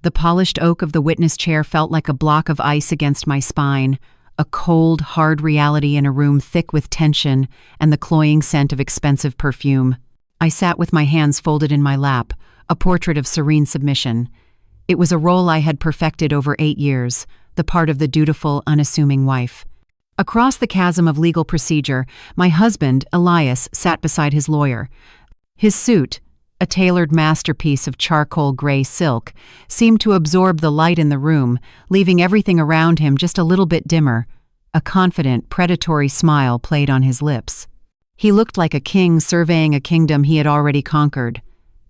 The polished oak of the witness chair felt like a block of ice against my spine, a cold, hard reality in a room thick with tension and the cloying scent of expensive perfume. I sat with my hands folded in my lap, a portrait of serene submission. It was a role I had perfected over 8 years, the part of the dutiful, unassuming wife. Across the chasm of legal procedure, my husband, Elias, sat beside his lawyer. His suit, a tailored masterpiece of charcoal gray silk, seemed to absorb the light in the room, leaving everything around him just a little bit dimmer. A confident, predatory smile played on his lips. He looked like a king surveying a kingdom he had already conquered.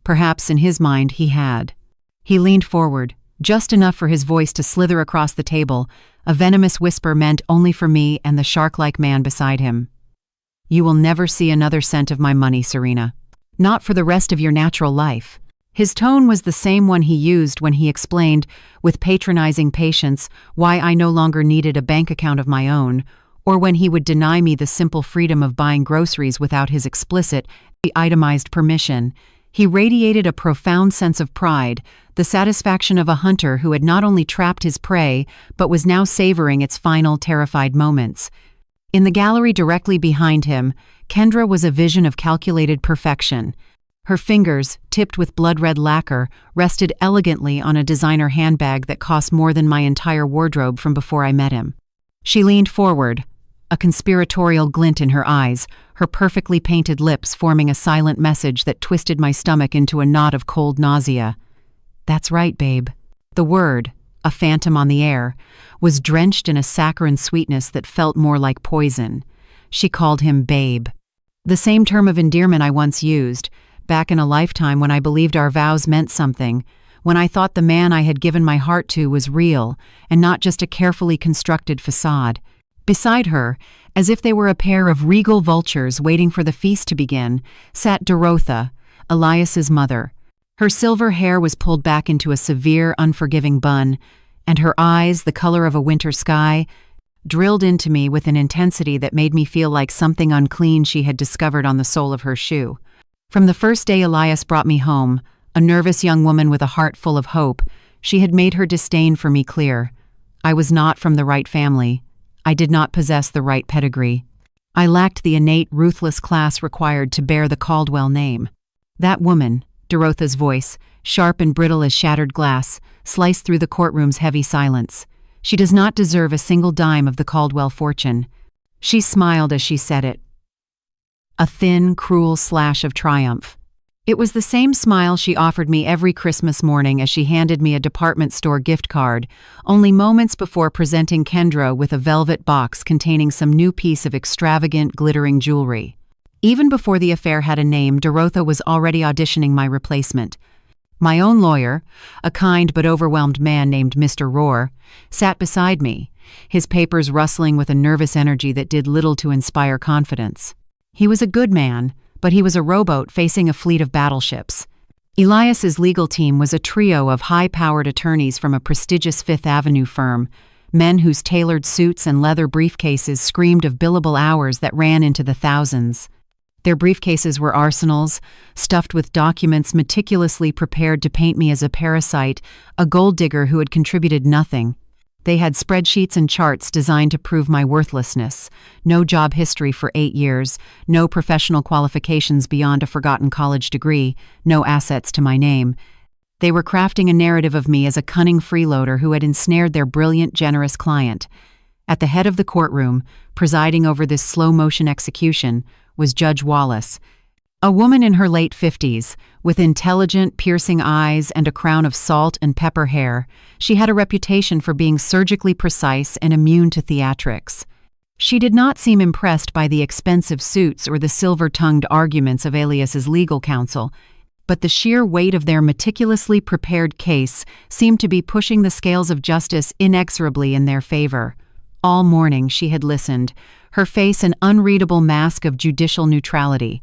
Perhaps in his mind he had. He leaned forward, just enough for his voice to slither across the table, a venomous whisper meant only for me and the shark-like man beside him. "You will never see another cent of my money, Serena. Not for the rest of your natural life." His tone was the same one he used when he explained, with patronizing patience, why I no longer needed a bank account of my own, or when he would deny me the simple freedom of buying groceries without his explicit, itemized permission. He radiated a profound sense of pride, the satisfaction of a hunter who had not only trapped his prey, but was now savoring its final terrified moments. In the gallery directly behind him, Kendra was a vision of calculated perfection. Her fingers, tipped with blood-red lacquer, rested elegantly on a designer handbag that cost more than my entire wardrobe from before I met him. She leaned forward, a conspiratorial glint in her eyes, her perfectly painted lips forming a silent message that twisted my stomach into a knot of cold nausea. "That's right, babe." The word, a phantom on the air, was drenched in a saccharine sweetness that felt more like poison. She called him babe. The same term of endearment I once used, back in a lifetime when I believed our vows meant something, when I thought the man I had given my heart to was real and not just a carefully constructed facade. Beside her, as if they were a pair of regal vultures waiting for the feast to begin, sat Dorotha, Elias's mother. Her silver hair was pulled back into a severe, unforgiving bun, and her eyes, the color of a winter sky, drilled into me with an intensity that made me feel like something unclean she had discovered on the sole of her shoe. From the first day Elias brought me home, a nervous young woman with a heart full of hope, she had made her disdain for me clear. I was not from the right family. I did not possess the right pedigree. I lacked the innate, ruthless class required to bear the Caldwell name. That woman, Dorotha's voice, sharp and brittle as shattered glass, sliced through the courtroom's heavy silence. She does not deserve a single dime of the Caldwell fortune. She smiled as she said it. A thin, cruel slash of triumph. It was the same smile she offered me every Christmas morning as she handed me a department store gift card, only moments before presenting Kendra with a velvet box containing some new piece of extravagant, glittering jewelry. Even before the affair had a name, Dorotha was already auditioning my replacement. My own lawyer, a kind but overwhelmed man named Mr. Rohr, sat beside me, his papers rustling with a nervous energy that did little to inspire confidence. He was a good man, but he was a rowboat facing a fleet of battleships. Elias's legal team was a trio of high-powered attorneys from a prestigious Fifth Avenue firm, men whose tailored suits and leather briefcases screamed of billable hours that ran into the thousands. Their briefcases were arsenals, stuffed with documents meticulously prepared to paint me as a parasite, a gold digger who had contributed nothing. They had spreadsheets and charts designed to prove my worthlessness, no job history for 8 years, no professional qualifications beyond a forgotten college degree, no assets to my name. They were crafting a narrative of me as a cunning freeloader who had ensnared their brilliant, generous client. At the head of the courtroom, presiding over this slow-motion execution, was Judge Wallace, a woman in her late 50s, with intelligent, piercing eyes and a crown of salt and pepper hair. She had a reputation for being surgically precise and immune to theatrics. She did not seem impressed by the expensive suits or the silver-tongued arguments of Elias's legal counsel, but the sheer weight of their meticulously prepared case seemed to be pushing the scales of justice inexorably in their favor. All morning she had listened, her face an unreadable mask of judicial neutrality.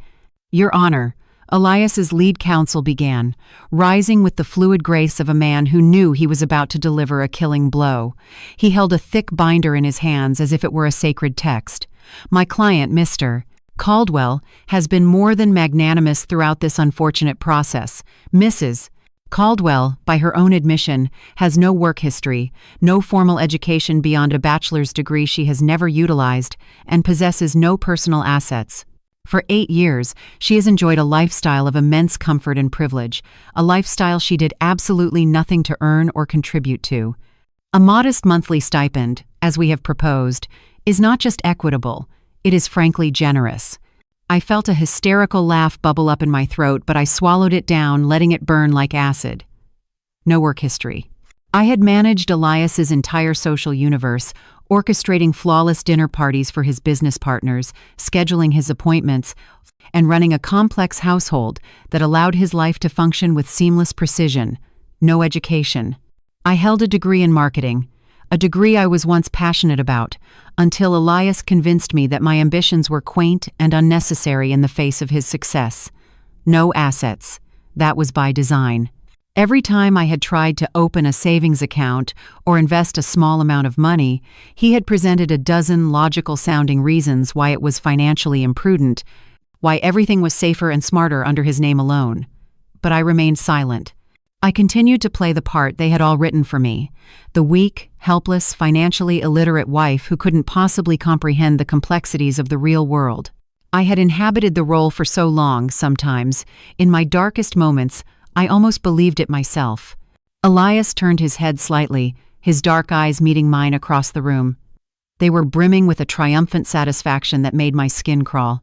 "Your Honor," Elias's lead counsel began, rising with the fluid grace of a man who knew he was about to deliver a killing blow. He held a thick binder in his hands as if it were a sacred text. "My client, Mr. Caldwell, has been more than magnanimous throughout this unfortunate process. Mrs. Caldwell, by her own admission, has no work history, no formal education beyond a bachelor's degree she has never utilized, and possesses no personal assets. For 8 years, she has enjoyed a lifestyle of immense comfort and privilege, a lifestyle she did absolutely nothing to earn or contribute to. A modest monthly stipend, as we have proposed, is not just equitable, it is frankly generous. I felt a hysterical laugh bubble up in my throat, but I swallowed it down, letting it burn like acid. No work history. I had managed Elias's entire social universe, orchestrating flawless dinner parties for his business partners, scheduling his appointments, and running a complex household that allowed his life to function with seamless precision. No education. I held a degree in marketing, a degree I was once passionate about, until Elias convinced me that my ambitions were quaint and unnecessary in the face of his success. No assets. That was by design. Every time I had tried to open a savings account or invest a small amount of money, he had presented a dozen logical-sounding reasons why it was financially imprudent, why everything was safer and smarter under his name alone. But I remained silent. I continued to play the part they had all written for me, the weak, helpless, financially illiterate wife who couldn't possibly comprehend the complexities of the real world. I had inhabited the role for so long, sometimes, in my darkest moments, I almost believed it myself. Elias turned his head slightly, his dark eyes meeting mine across the room. They were brimming with a triumphant satisfaction that made my skin crawl.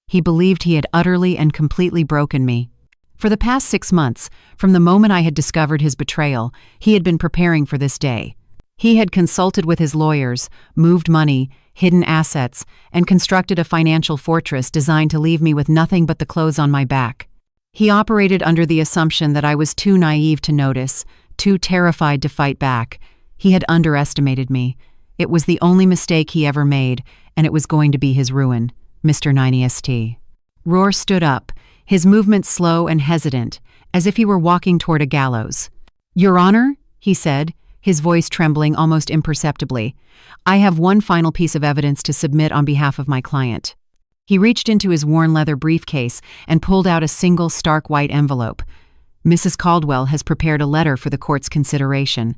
He believed he had utterly and completely broken me. For the past 6 months, from the moment I had discovered his betrayal, he had been preparing for this day. He had consulted with his lawyers, moved money, hidden assets, and constructed a financial fortress designed to leave me with nothing but the clothes on my back. He operated under the assumption that I was too naive to notice, too terrified to fight back. He had underestimated me. It was the only mistake he ever made, and it was going to be his ruin. Mr. 9EST. Rohr stood up, his movements slow and hesitant, as if he were walking toward a gallows. "Your Honor," he said, his voice trembling almost imperceptibly, "I have one final piece of evidence to submit on behalf of my client." He reached into his worn leather briefcase and pulled out a single stark white envelope. "Mrs. Caldwell has prepared a letter for the court's consideration."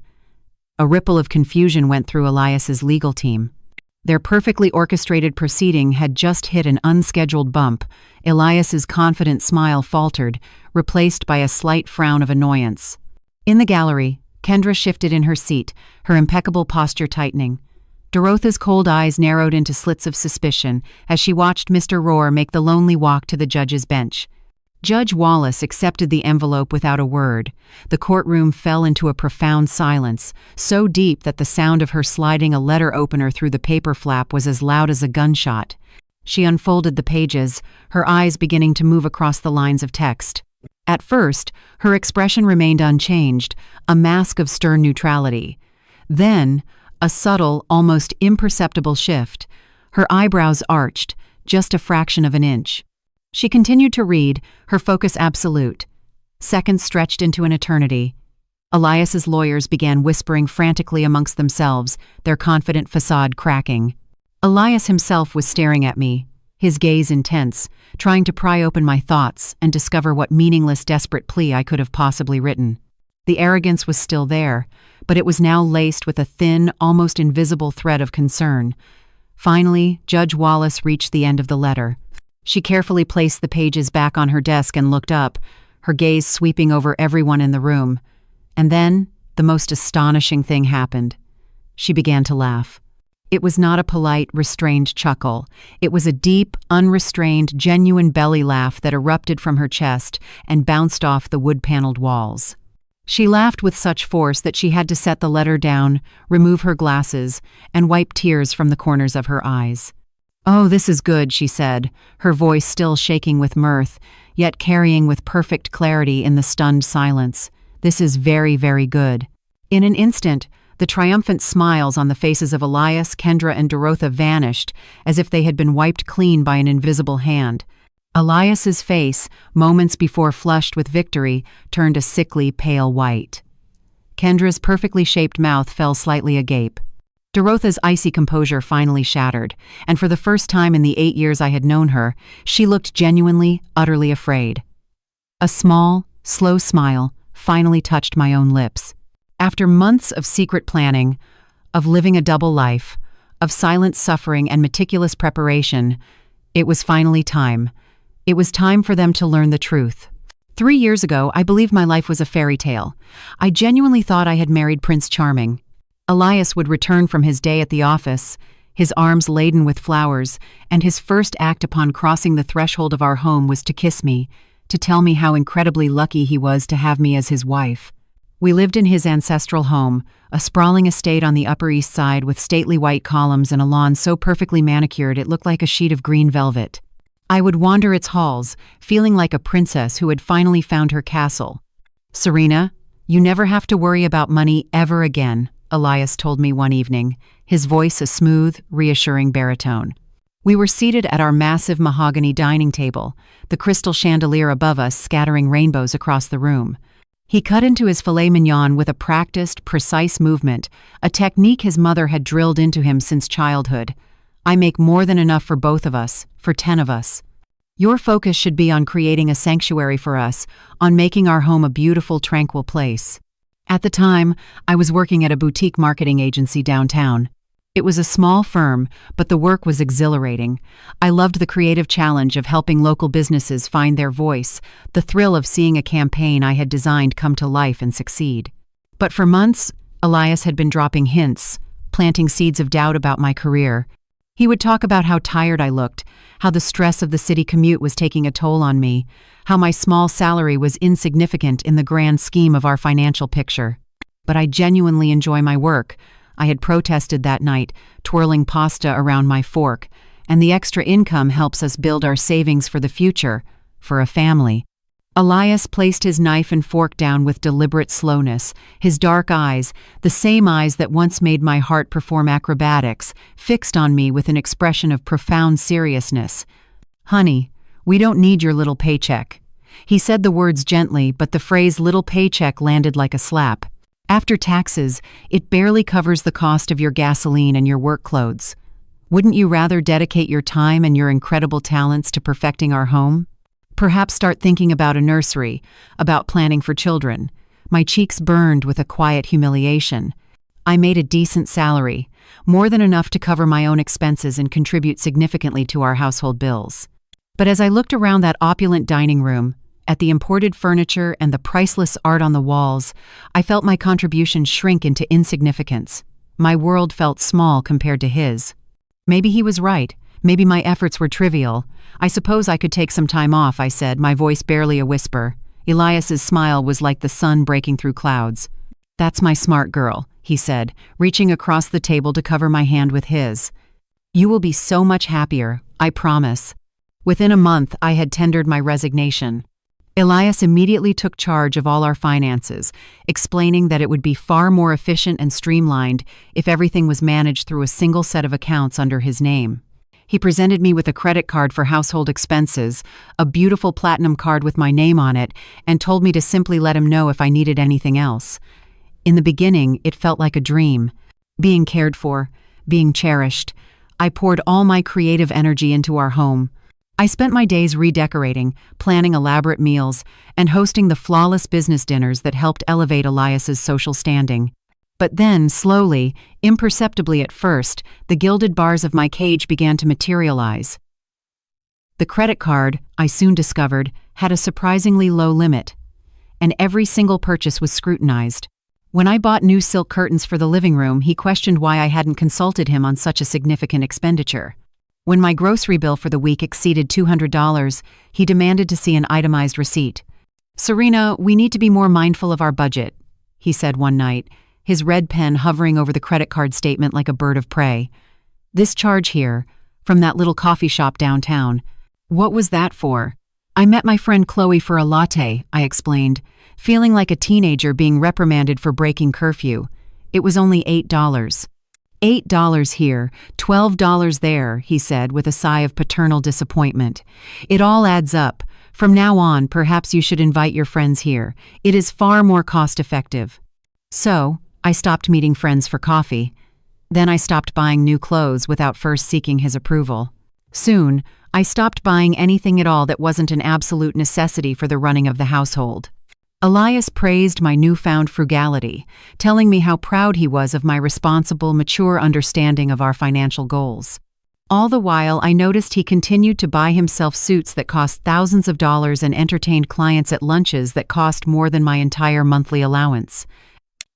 A ripple of confusion went through Elias's legal team. Their perfectly orchestrated proceeding had just hit an unscheduled bump. Elias's confident smile faltered, replaced by a slight frown of annoyance. In the gallery, Kendra shifted in her seat, her impeccable posture tightening. Dorotha's cold eyes narrowed into slits of suspicion as she watched Mr. Rohr make the lonely walk to the judge's bench. Judge Wallace accepted the envelope without a word. The courtroom fell into a profound silence, so deep that the sound of her sliding a letter opener through the paper flap was as loud as a gunshot. She unfolded the pages, her eyes beginning to move across the lines of text. At first, her expression remained unchanged, a mask of stern neutrality. Then, a subtle, almost imperceptible shift. Her eyebrows arched, just a fraction of an inch. She continued to read, her focus absolute. Seconds stretched into an eternity. Elias's lawyers began whispering frantically amongst themselves, their confident facade cracking. Elias himself was staring at me, his gaze intense, trying to pry open my thoughts and discover what meaningless, desperate plea I could have possibly written. The arrogance was still there, but it was now laced with a thin, almost invisible thread of concern. Finally, Judge Wallace reached the end of the letter. She carefully placed the pages back on her desk and looked up, her gaze sweeping over everyone in the room. And then, the most astonishing thing happened. She began to laugh. It was not a polite, restrained chuckle. It was a deep, unrestrained, genuine belly laugh that erupted from her chest and bounced off the wood-paneled walls. She laughed with such force that she had to set the letter down, remove her glasses, and wipe tears from the corners of her eyes. "Oh, this is good," she said, her voice still shaking with mirth, yet carrying with perfect clarity in the stunned silence. "This is very, very good." In an instant, the triumphant smiles on the faces of Elias, Kendra, and Dorotha vanished, as if they had been wiped clean by an invisible hand. Elias's face, moments before flushed with victory, turned a sickly, pale white. Kendra's perfectly shaped mouth fell slightly agape. Dorotha's icy composure finally shattered, and for the first time in the 8 years I had known her, she looked genuinely, utterly afraid. A small, slow smile, finally touched my own lips. After months of secret planning, of living a double life, of silent suffering and meticulous preparation, it was finally time. It was time for them to learn the truth. 3 years ago, I believed my life was a fairy tale. I genuinely thought I had married Prince Charming. Elias would return from his day at the office, his arms laden with flowers, and his first act upon crossing the threshold of our home was to kiss me, to tell me how incredibly lucky he was to have me as his wife. We lived in his ancestral home, a sprawling estate on the Upper East Side with stately white columns and a lawn so perfectly manicured it looked like a sheet of green velvet. I would wander its halls, feeling like a princess who had finally found her castle. "Serena, you never have to worry about money ever again," Elias told me one evening, his voice a smooth, reassuring baritone. We were seated at our massive mahogany dining table, the crystal chandelier above us scattering rainbows across the room. He cut into his filet mignon with a practiced, precise movement, a technique his mother had drilled into him since childhood. "I make more than enough for both of us, for 10 of us. Your focus should be on creating a sanctuary for us, on making our home a beautiful, tranquil place." At the time, I was working at a boutique marketing agency downtown. It was a small firm, but the work was exhilarating. I loved the creative challenge of helping local businesses find their voice, the thrill of seeing a campaign I had designed come to life and succeed. But for months, Elias had been dropping hints, planting seeds of doubt about my career. He would talk about how tired I looked, how the stress of the city commute was taking a toll on me, how my small salary was insignificant in the grand scheme of our financial picture. But I genuinely enjoy my work. I had protested that night, twirling pasta around my fork, and the extra income helps us build our savings for the future, for a family. Elias placed his knife and fork down with deliberate slowness, his dark eyes, the same eyes that once made my heart perform acrobatics, fixed on me with an expression of profound seriousness. "Honey, we don't need your little paycheck." He said the words gently, but the phrase "little paycheck" landed like a slap. "After taxes, it barely covers the cost of your gasoline and your work clothes. Wouldn't you rather dedicate your time and your incredible talents to perfecting our home? Perhaps start thinking about a nursery, about planning for children." My cheeks burned with a quiet humiliation. I made a decent salary, more than enough to cover my own expenses and contribute significantly to our household bills. But as I looked around that opulent dining room, at the imported furniture and the priceless art on the walls, I felt my contribution shrink into insignificance. My world felt small compared to his. Maybe he was right. Maybe my efforts were trivial. "I suppose I could take some time off," I said, my voice barely a whisper. Elias's smile was like the sun breaking through clouds. "That's my smart girl," he said, reaching across the table to cover my hand with his. "You will be so much happier, I promise." Within a month, I had tendered my resignation. Elias immediately took charge of all our finances, explaining that it would be far more efficient and streamlined if everything was managed through a single set of accounts under his name. He presented me with a credit card for household expenses, a beautiful platinum card with my name on it, and told me to simply let him know if I needed anything else. In the beginning, it felt like a dream. Being cared for, being cherished. I poured all my creative energy into our home. I spent my days redecorating, planning elaborate meals, and hosting the flawless business dinners that helped elevate Elias's social standing. But then, slowly, imperceptibly at first, the gilded bars of my cage began to materialize. The credit card, I soon discovered, had a surprisingly low limit, and every single purchase was scrutinized. When I bought new silk curtains for the living room, he questioned why I hadn't consulted him on such a significant expenditure. When my grocery bill for the week exceeded $200, he demanded to see an itemized receipt. "Serena, we need to be more mindful of our budget," he said one night, his red pen hovering over the credit card statement like a bird of prey. "This charge here, from that little coffee shop downtown, what was that for?" "I met my friend Chloe for a latte," I explained, feeling like a teenager being reprimanded for breaking curfew. "It was only $8. $8 here, $12 there," he said with a sigh of paternal disappointment. "It all adds up. From now on, perhaps you should invite your friends here. It is far more cost-effective." So, I stopped meeting friends for coffee. Then I stopped buying new clothes without first seeking his approval. Soon, I stopped buying anything at all that wasn't an absolute necessity for the running of the household. Elias praised my newfound frugality, telling me how proud he was of my responsible, mature understanding of our financial goals. All the while, I noticed he continued to buy himself suits that cost thousands of dollars and entertained clients at lunches that cost more than my entire monthly allowance.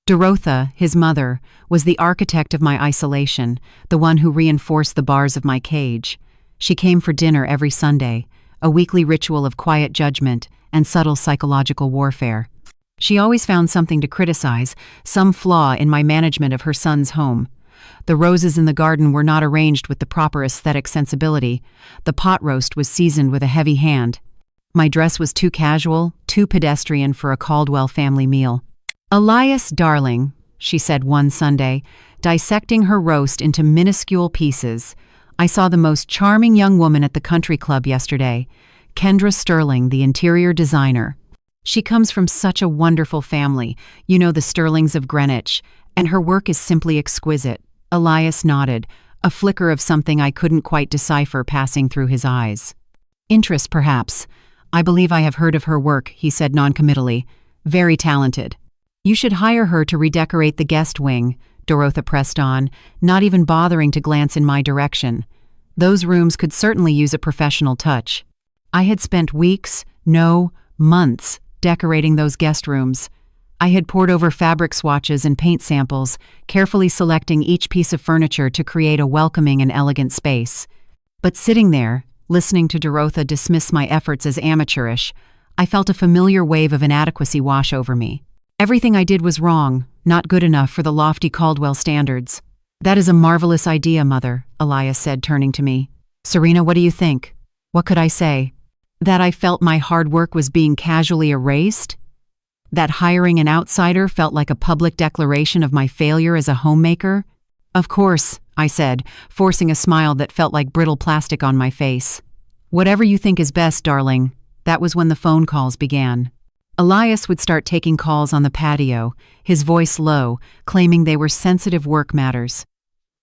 Dorotha, his mother, was the architect of my isolation, the one who reinforced the bars of my cage. She came for dinner every Sunday, a weekly ritual of quiet judgment and subtle psychological warfare. She always found something to criticize, some flaw in my management of her son's home. The roses in the garden were not arranged with the proper aesthetic sensibility. The pot roast was seasoned with a heavy hand. My dress was too casual, too pedestrian for a Caldwell family meal. "Elias, darling," she said one Sunday, dissecting her roast into minuscule pieces, "I saw the most charming young woman at the country club yesterday, Kendra Sterling, the interior designer. She comes from such a wonderful family, you know, the Sterlings of Greenwich, and her work is simply exquisite." Elias nodded, a flicker of something I couldn't quite decipher passing through his eyes. "Interest, perhaps. I believe I have heard of her work," he said noncommittally. "Very talented." "You should hire her to redecorate the guest wing," Dorotha pressed on, not even bothering to glance in my direction. "Those rooms could certainly use a professional touch." I had spent weeks, no, months, decorating those guest rooms. I had pored over fabric swatches and paint samples, carefully selecting each piece of furniture to create a welcoming and elegant space. But sitting there, listening to Dorotha dismiss my efforts as amateurish, I felt a familiar wave of inadequacy wash over me. Everything I did was wrong, not good enough for the lofty Caldwell standards. "That is a marvelous idea, Mother," Elias said, turning to me. "Serena, what do you think?" What could I say? That I felt my hard work was being casually erased? That hiring an outsider felt like a public declaration of my failure as a homemaker? "Of course," I said, forcing a smile that felt like brittle plastic on my face. "Whatever you think is best, darling." That was when the phone calls began. Elias would start taking calls on the patio, his voice low, claiming they were sensitive work matters.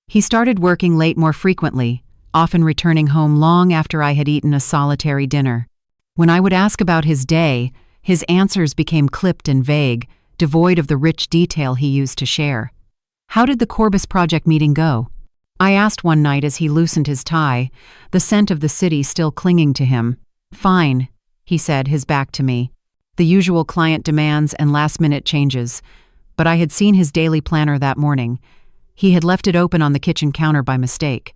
He started working late more frequently, often returning home long after I had eaten a solitary dinner. When I would ask about his day, his answers became clipped and vague, devoid of the rich detail he used to share. "How did the Corbis Project meeting go?" I asked one night as he loosened his tie, the scent of the city still clinging to him. "Fine," he said, his back to me. The usual client demands and last-minute changes. But I had seen his daily planner that morning. He had left it open on the kitchen counter by mistake.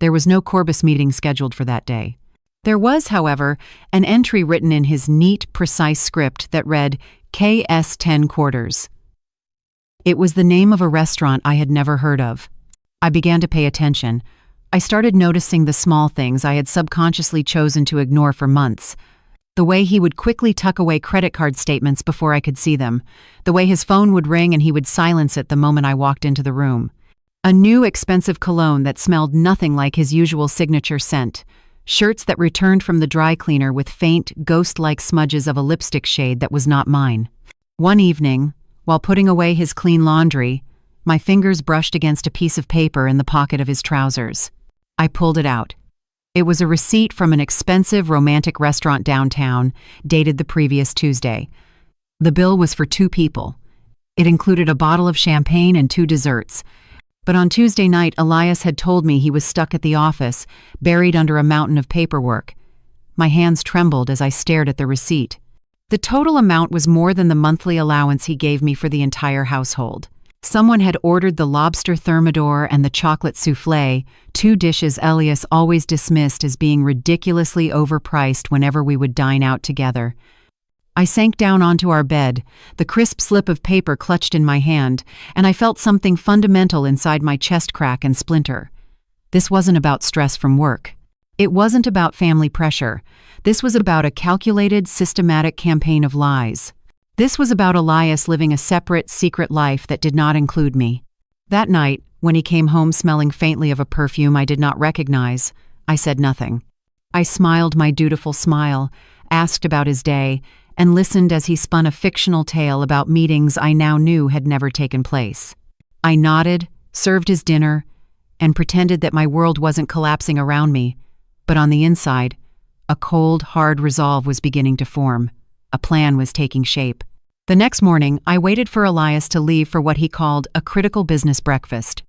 There was no Corbis meeting scheduled for that day. There was, however, an entry written in his neat, precise script that read, KS 10 quarters. It was the name of a restaurant I had never heard of. I began to pay attention. I started noticing the small things I had subconsciously chosen to ignore for months. The way he would quickly tuck away credit card statements before I could see them. The way his phone would ring and he would silence it the moment I walked into the room. A new expensive cologne that smelled nothing like his usual signature scent. Shirts that returned from the dry cleaner with faint, ghost-like smudges of a lipstick shade that was not mine. One evening, while putting away his clean laundry, my fingers brushed against a piece of paper in the pocket of his trousers. I pulled it out. It was a receipt from an expensive romantic restaurant downtown, dated the previous Tuesday. The bill was for 2 people. It included a bottle of champagne and 2 desserts. But on Tuesday night, Elias had told me he was stuck at the office, buried under a mountain of paperwork. My hands trembled as I stared at the receipt. The total amount was more than the monthly allowance he gave me for the entire household. Someone had ordered the lobster thermidor and the chocolate soufflé, 2 dishes Elias always dismissed as being ridiculously overpriced whenever we would dine out together. I sank down onto our bed, the crisp slip of paper clutched in my hand, and I felt something fundamental inside my chest crack and splinter. This wasn't about stress from work. It wasn't about family pressure. This was about a calculated, systematic campaign of lies. This was about Elias living a separate, secret life that did not include me. That night, when he came home smelling faintly of a perfume I did not recognize, I said nothing. I smiled my dutiful smile, asked about his day, and listened as he spun a fictional tale about meetings I now knew had never taken place. I nodded, served his dinner, and pretended that my world wasn't collapsing around me, but on the inside, a cold, hard resolve was beginning to form. A plan was taking shape. The next morning, I waited for Elias to leave for what he called a critical business breakfast.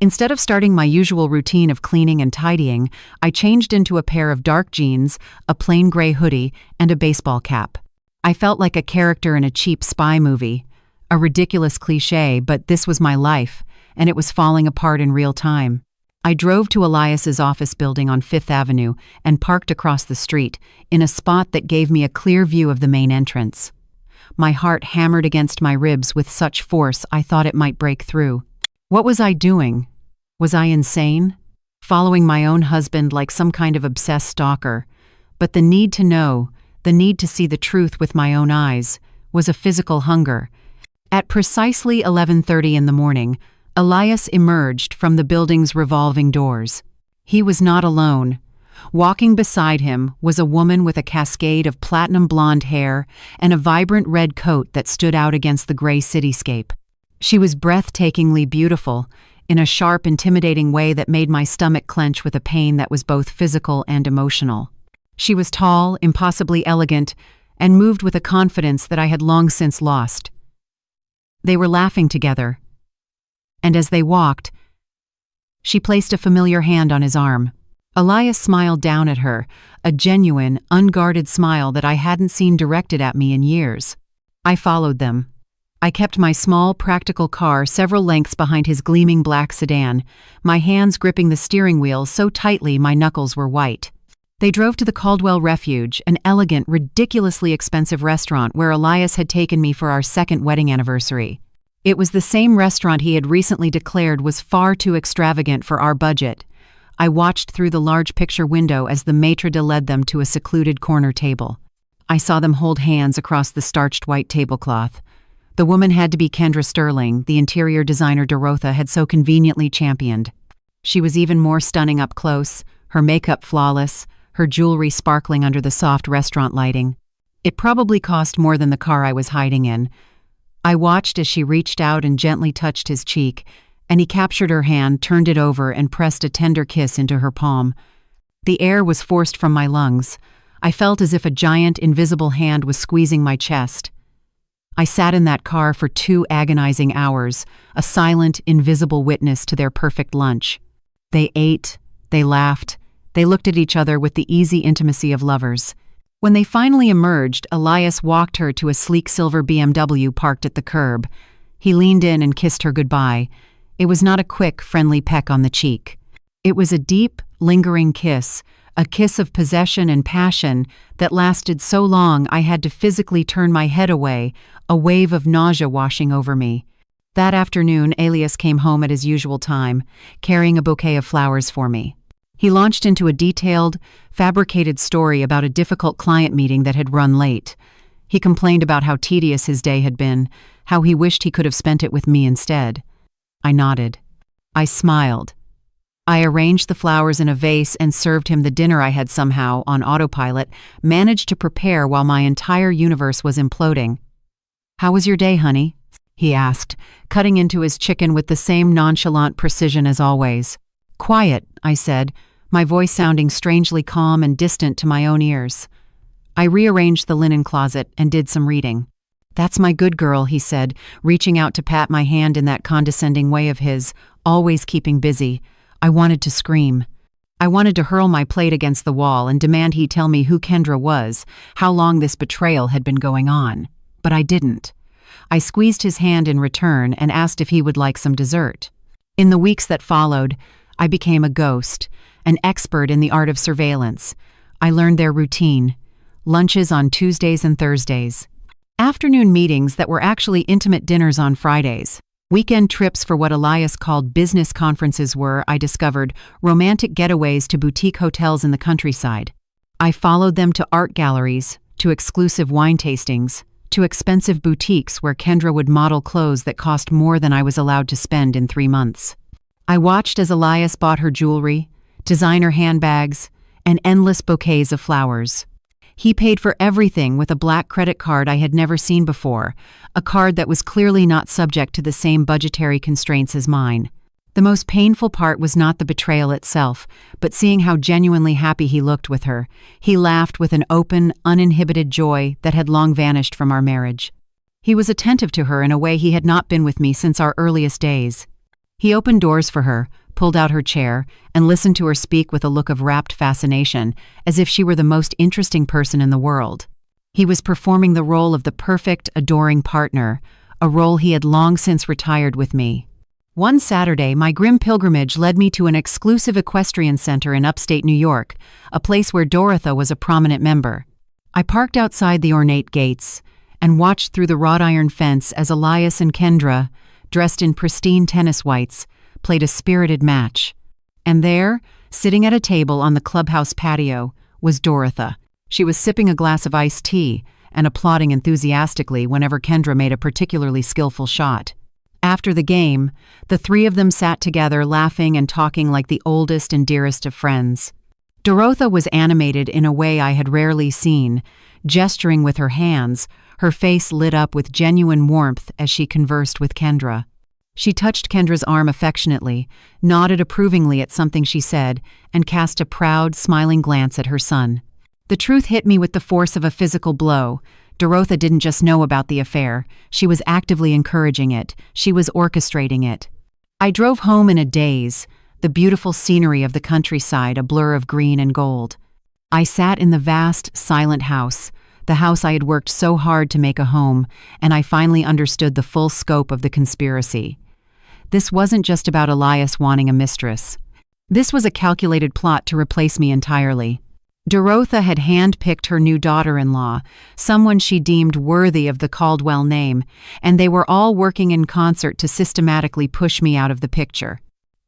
Instead of starting my usual routine of cleaning and tidying, I changed into a pair of dark jeans, a plain gray hoodie, and a baseball cap. I felt like a character in a cheap spy movie. A ridiculous cliché, but this was my life, and it was falling apart in real time. I drove to Elias's office building on Fifth Avenue and parked across the street, in a spot that gave me a clear view of the main entrance. My heart hammered against my ribs with such force I thought it might break through. What was I doing? Was I insane? Following my own husband like some kind of obsessed stalker? But the need to know, the need to see the truth with my own eyes, was a physical hunger. At precisely 11:30 in the morning, Elias emerged from the building's revolving doors. He was not alone. Walking beside him was a woman with a cascade of platinum blonde hair and a vibrant red coat that stood out against the gray cityscape. She was breathtakingly beautiful, in a sharp, intimidating way that made my stomach clench with a pain that was both physical and emotional. She was tall, impossibly elegant, and moved with a confidence that I had long since lost. They were laughing together, and as they walked, she placed a familiar hand on his arm. Elias smiled down at her, a genuine, unguarded smile that I hadn't seen directed at me in years. I followed them. I kept my small, practical car several lengths behind his gleaming black sedan, my hands gripping the steering wheel so tightly my knuckles were white. They drove to the Caldwell Refuge, an elegant, ridiculously expensive restaurant where Elias had taken me for our second wedding anniversary. It was the same restaurant he had recently declared was far too extravagant for our budget. I watched through the large picture window as the maitre d' led them to a secluded corner table. I saw them hold hands across the starched white tablecloth. The woman had to be Kendra Sterling, the interior designer Dorotha had so conveniently championed. She was even more stunning up close, her makeup flawless, her jewelry sparkling under the soft restaurant lighting. It probably cost more than the car I was hiding in. I watched as she reached out and gently touched his cheek, and he captured her hand, turned it over, and pressed a tender kiss into her palm. The air was forced from my lungs. I felt as if a giant, invisible hand was squeezing my chest. I sat in that car for 2 agonizing hours, a silent, invisible witness to their perfect lunch. They ate, they laughed, they looked at each other with the easy intimacy of lovers. When they finally emerged, Elias walked her to a sleek silver BMW parked at the curb. He leaned in and kissed her goodbye. It was not a quick, friendly peck on the cheek. It was a deep, lingering kiss, a kiss of possession and passion that lasted so long I had to physically turn my head away, a wave of nausea washing over me. That afternoon, Elias came home at his usual time, carrying a bouquet of flowers for me. He launched into a detailed, fabricated story about a difficult client meeting that had run late. He complained about how tedious his day had been, how he wished he could have spent it with me instead. I nodded. I smiled. I arranged the flowers in a vase and served him the dinner I had somehow, on autopilot, managed to prepare while my entire universe was imploding. "How was your day, honey?" he asked, cutting into his chicken with the same nonchalant precision as always. "Quiet," I said, my voice sounding strangely calm and distant to my own ears. I rearranged the linen closet and did some reading. "That's my good girl," he said, reaching out to pat my hand in that condescending way of his, always keeping busy. I wanted to scream. I wanted to hurl my plate against the wall and demand he tell me who Kendra was, how long this betrayal had been going on. But I didn't. I squeezed his hand in return and asked if he would like some dessert. In the weeks that followed, I became a ghost, an expert in the art of surveillance. I learned their routine. Lunches on Tuesdays and Thursdays. Afternoon meetings that were actually intimate dinners on Fridays. Weekend trips for what Elias called business conferences were, I discovered, romantic getaways to boutique hotels in the countryside. I followed them to art galleries, to exclusive wine tastings, to expensive boutiques where Kendra would model clothes that cost more than I was allowed to spend in 3 months. I watched as Elias bought her jewelry, designer handbags, and endless bouquets of flowers. He paid for everything with a black credit card I had never seen before, a card that was clearly not subject to the same budgetary constraints as mine. The most painful part was not the betrayal itself, but seeing how genuinely happy he looked with her. He laughed with an open, uninhibited joy that had long vanished from our marriage. He was attentive to her in a way he had not been with me since our earliest days. He opened doors for her, pulled out her chair, and listened to her speak with a look of rapt fascination, as if she were the most interesting person in the world. He was performing the role of the perfect, adoring partner, a role he had long since retired with me. One Saturday, my grim pilgrimage led me to an exclusive equestrian center in upstate New York, a place where Dorotha was a prominent member. I parked outside the ornate gates and watched through the wrought iron fence as Elias and Kendra, dressed in pristine tennis whites, played a spirited match. And there, sitting at a table on the clubhouse patio, was Dorotha. She was sipping a glass of iced tea and applauding enthusiastically whenever Kendra made a particularly skillful shot. After the game, the three of them sat together laughing and talking like the oldest and dearest of friends. Dorotha was animated in a way I had rarely seen, gesturing with her hands, her face lit up with genuine warmth as she conversed with Kendra. She touched Kendra's arm affectionately, nodded approvingly at something she said, and cast a proud, smiling glance at her son. The truth hit me with the force of a physical blow. Dorotha didn't just know about the affair, she was actively encouraging it, she was orchestrating it. I drove home in a daze, the beautiful scenery of the countryside a blur of green and gold. I sat in the vast, silent house, the house I had worked so hard to make a home, and I finally understood the full scope of the conspiracy. This wasn't just about Elias wanting a mistress. This was a calculated plot to replace me entirely. Dorotha had hand-picked her new daughter-in-law, someone she deemed worthy of the Caldwell name, and they were all working in concert to systematically push me out of the picture.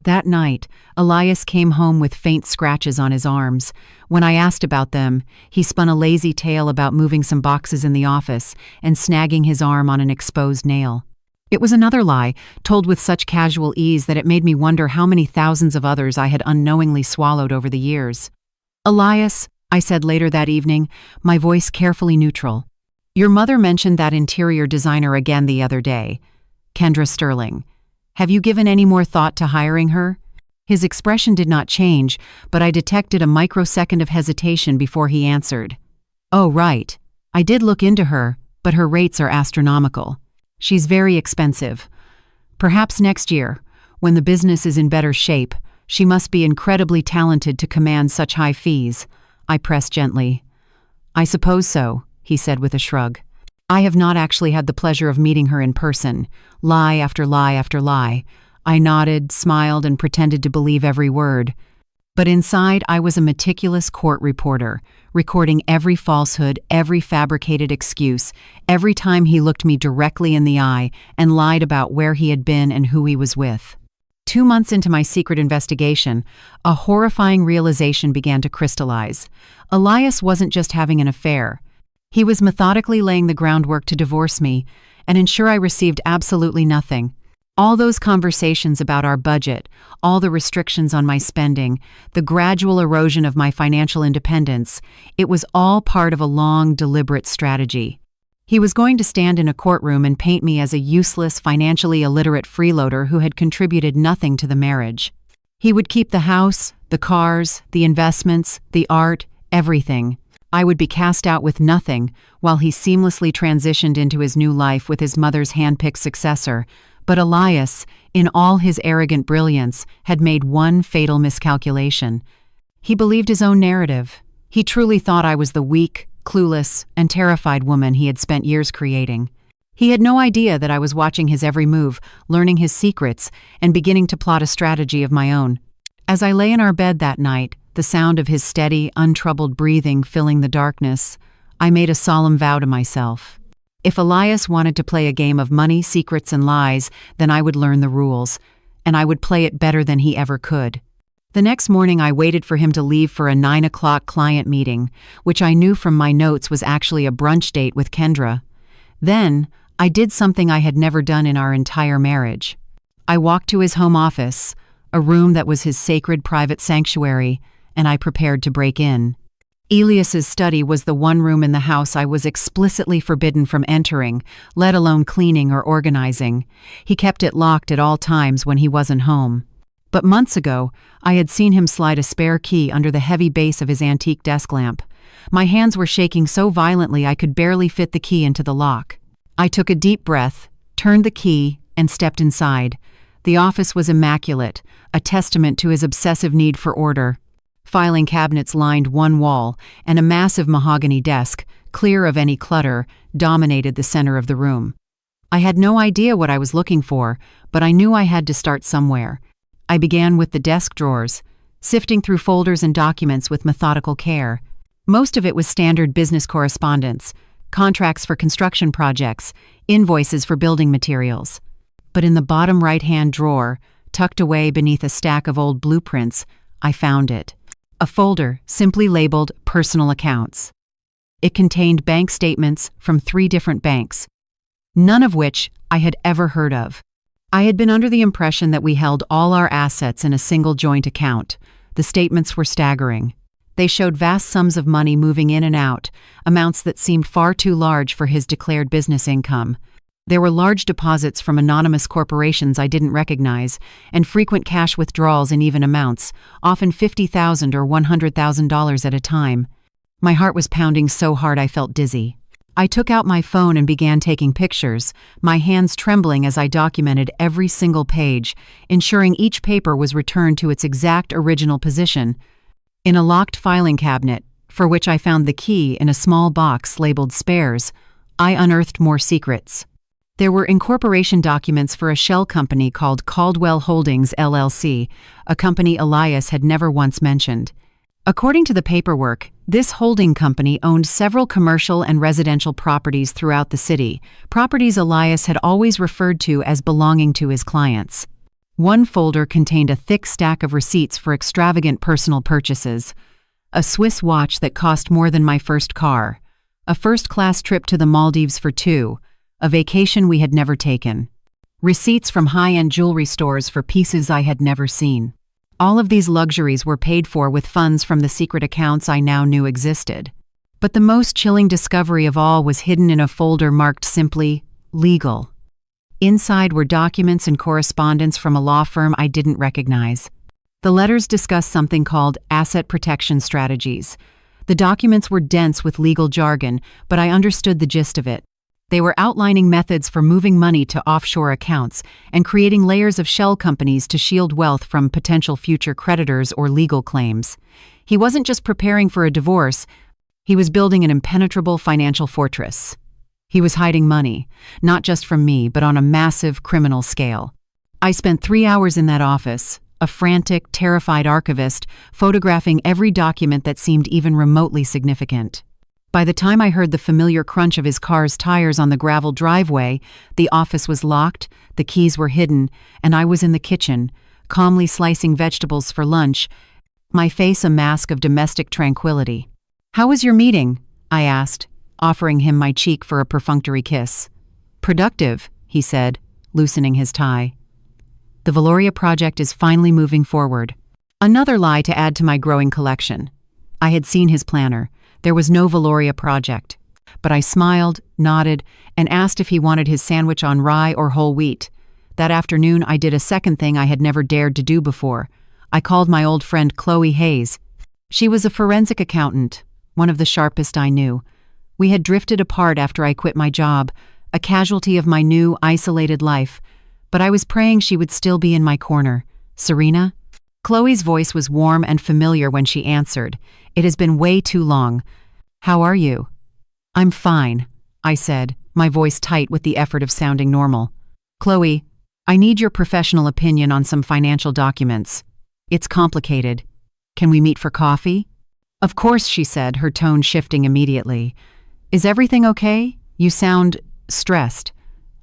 That night, Elias came home with faint scratches on his arms. When I asked about them, he spun a lazy tale about moving some boxes in the office and snagging his arm on an exposed nail. It was another lie, told with such casual ease that it made me wonder how many thousands of others I had unknowingly swallowed over the years. "Elias," I said later that evening, my voice carefully neutral. "Your mother mentioned that interior designer again the other day, Kendra Sterling. Have you given any more thought to hiring her?" His expression did not change, but I detected a microsecond of hesitation before he answered. "Oh, right. I did look into her, but her rates are astronomical. She's very expensive. Perhaps next year, when the business is in better shape, she must be incredibly talented to command such high fees," I pressed gently. "I suppose so," he said with a shrug. "I have not actually had the pleasure of meeting her in person. Lie after lie after lie." I nodded, smiled, and pretended to believe every word. But inside, I was a meticulous court reporter, recording every falsehood, every fabricated excuse, every time he looked me directly in the eye and lied about where he had been and who he was with. 2 months into my secret investigation, a horrifying realization began to crystallize. Elias wasn't just having an affair. He was methodically laying the groundwork to divorce me and ensure I received absolutely nothing. All those conversations about our budget, all the restrictions on my spending, the gradual erosion of my financial independence, it was all part of a long, deliberate strategy. He was going to stand in a courtroom and paint me as a useless, financially illiterate freeloader who had contributed nothing to the marriage. He would keep the house, the cars, the investments, the art, everything. I would be cast out with nothing while he seamlessly transitioned into his new life with his mother's handpicked successor. But Elias, in all his arrogant brilliance, had made one fatal miscalculation. He believed his own narrative. He truly thought I was the weak, clueless, and terrified woman he had spent years creating. He had no idea that I was watching his every move, learning his secrets, and beginning to plot a strategy of my own. As I lay in our bed that night, the sound of his steady, untroubled breathing filling the darkness, I made a solemn vow to myself. If Elias wanted to play a game of money, secrets, and lies, then I would learn the rules, and I would play it better than he ever could. The next morning I waited for him to leave for a 9 o'clock client meeting, which I knew from my notes was actually a brunch date with Kendra. Then, I did something I had never done in our entire marriage. I walked to his home office, a room that was his sacred private sanctuary, and I prepared to break in. Elias's study was the one room in the house I was explicitly forbidden from entering, let alone cleaning or organizing. He kept it locked at all times when he wasn't home. But months ago, I had seen him slide a spare key under the heavy base of his antique desk lamp. My hands were shaking so violently I could barely fit the key into the lock. I took a deep breath, turned the key, and stepped inside. The office was immaculate, a testament to his obsessive need for order. Filing cabinets lined one wall, and a massive mahogany desk, clear of any clutter, dominated the center of the room. I had no idea what I was looking for, but I knew I had to start somewhere. I began with the desk drawers, sifting through folders and documents with methodical care. Most of it was standard business correspondence, contracts for construction projects, invoices for building materials. But in the bottom right-hand drawer, tucked away beneath a stack of old blueprints, I found it. A folder simply labeled Personal Accounts. It contained bank statements from 3 different banks, none of which I had ever heard of. I had been under the impression that we held all our assets in a single joint account. The statements were staggering. They showed vast sums of money moving in and out, amounts that seemed far too large for his declared business income. There were large deposits from anonymous corporations I didn't recognize, and frequent cash withdrawals in even amounts, often $50,000 or $100,000 at a time. My heart was pounding so hard I felt dizzy. I took out my phone and began taking pictures, my hands trembling as I documented every single page, ensuring each paper was returned to its exact original position. In a locked filing cabinet, for which I found the key in a small box labeled Spares, I unearthed more secrets. There were incorporation documents for a shell company called Caldwell Holdings, LLC, a company Elias had never once mentioned. According to the paperwork, this holding company owned several commercial and residential properties throughout the city, properties Elias had always referred to as belonging to his clients. One folder contained a thick stack of receipts for extravagant personal purchases: a Swiss watch that cost more than my first car, a first-class trip to the Maldives for 2, a vacation we had never taken, receipts from high-end jewelry stores for pieces I had never seen. All of these luxuries were paid for with funds from the secret accounts I now knew existed. But the most chilling discovery of all was hidden in a folder marked simply, Legal. Inside were documents and correspondence from a law firm I didn't recognize. The letters discussed something called asset protection strategies. The documents were dense with legal jargon, but I understood the gist of it. They were outlining methods for moving money to offshore accounts and creating layers of shell companies to shield wealth from potential future creditors or legal claims. He wasn't just preparing for a divorce, he was building an impenetrable financial fortress. He was hiding money, not just from me, but on a massive criminal scale. I spent 3 hours in that office, a frantic, terrified archivist, photographing every document that seemed even remotely significant. By the time I heard the familiar crunch of his car's tires on the gravel driveway, the office was locked, the keys were hidden, and I was in the kitchen, calmly slicing vegetables for lunch, my face a mask of domestic tranquility. "How was your meeting?" I asked, offering him my cheek for a perfunctory kiss. "Productive," he said, loosening his tie. "The Valoria project is finally moving forward." Another lie to add to my growing collection. I had seen his planner. There was no Valoria project. But I smiled, nodded, and asked if he wanted his sandwich on rye or whole wheat. That afternoon, I did a second thing I had never dared to do before. I called my old friend Chloe Hayes. She was a forensic accountant, one of the sharpest I knew. We had drifted apart after I quit my job, a casualty of my new, isolated life. But I was praying she would still be in my corner. "Serena?" Chloe's voice was warm and familiar when she answered. "It has been way too long. How are you?" "I'm fine," I said, my voice tight with the effort of sounding normal. "Chloe, I need your professional opinion on some financial documents. It's complicated. Can we meet for coffee?" "Of course," she said, her tone shifting immediately. "Is everything okay? You sound stressed.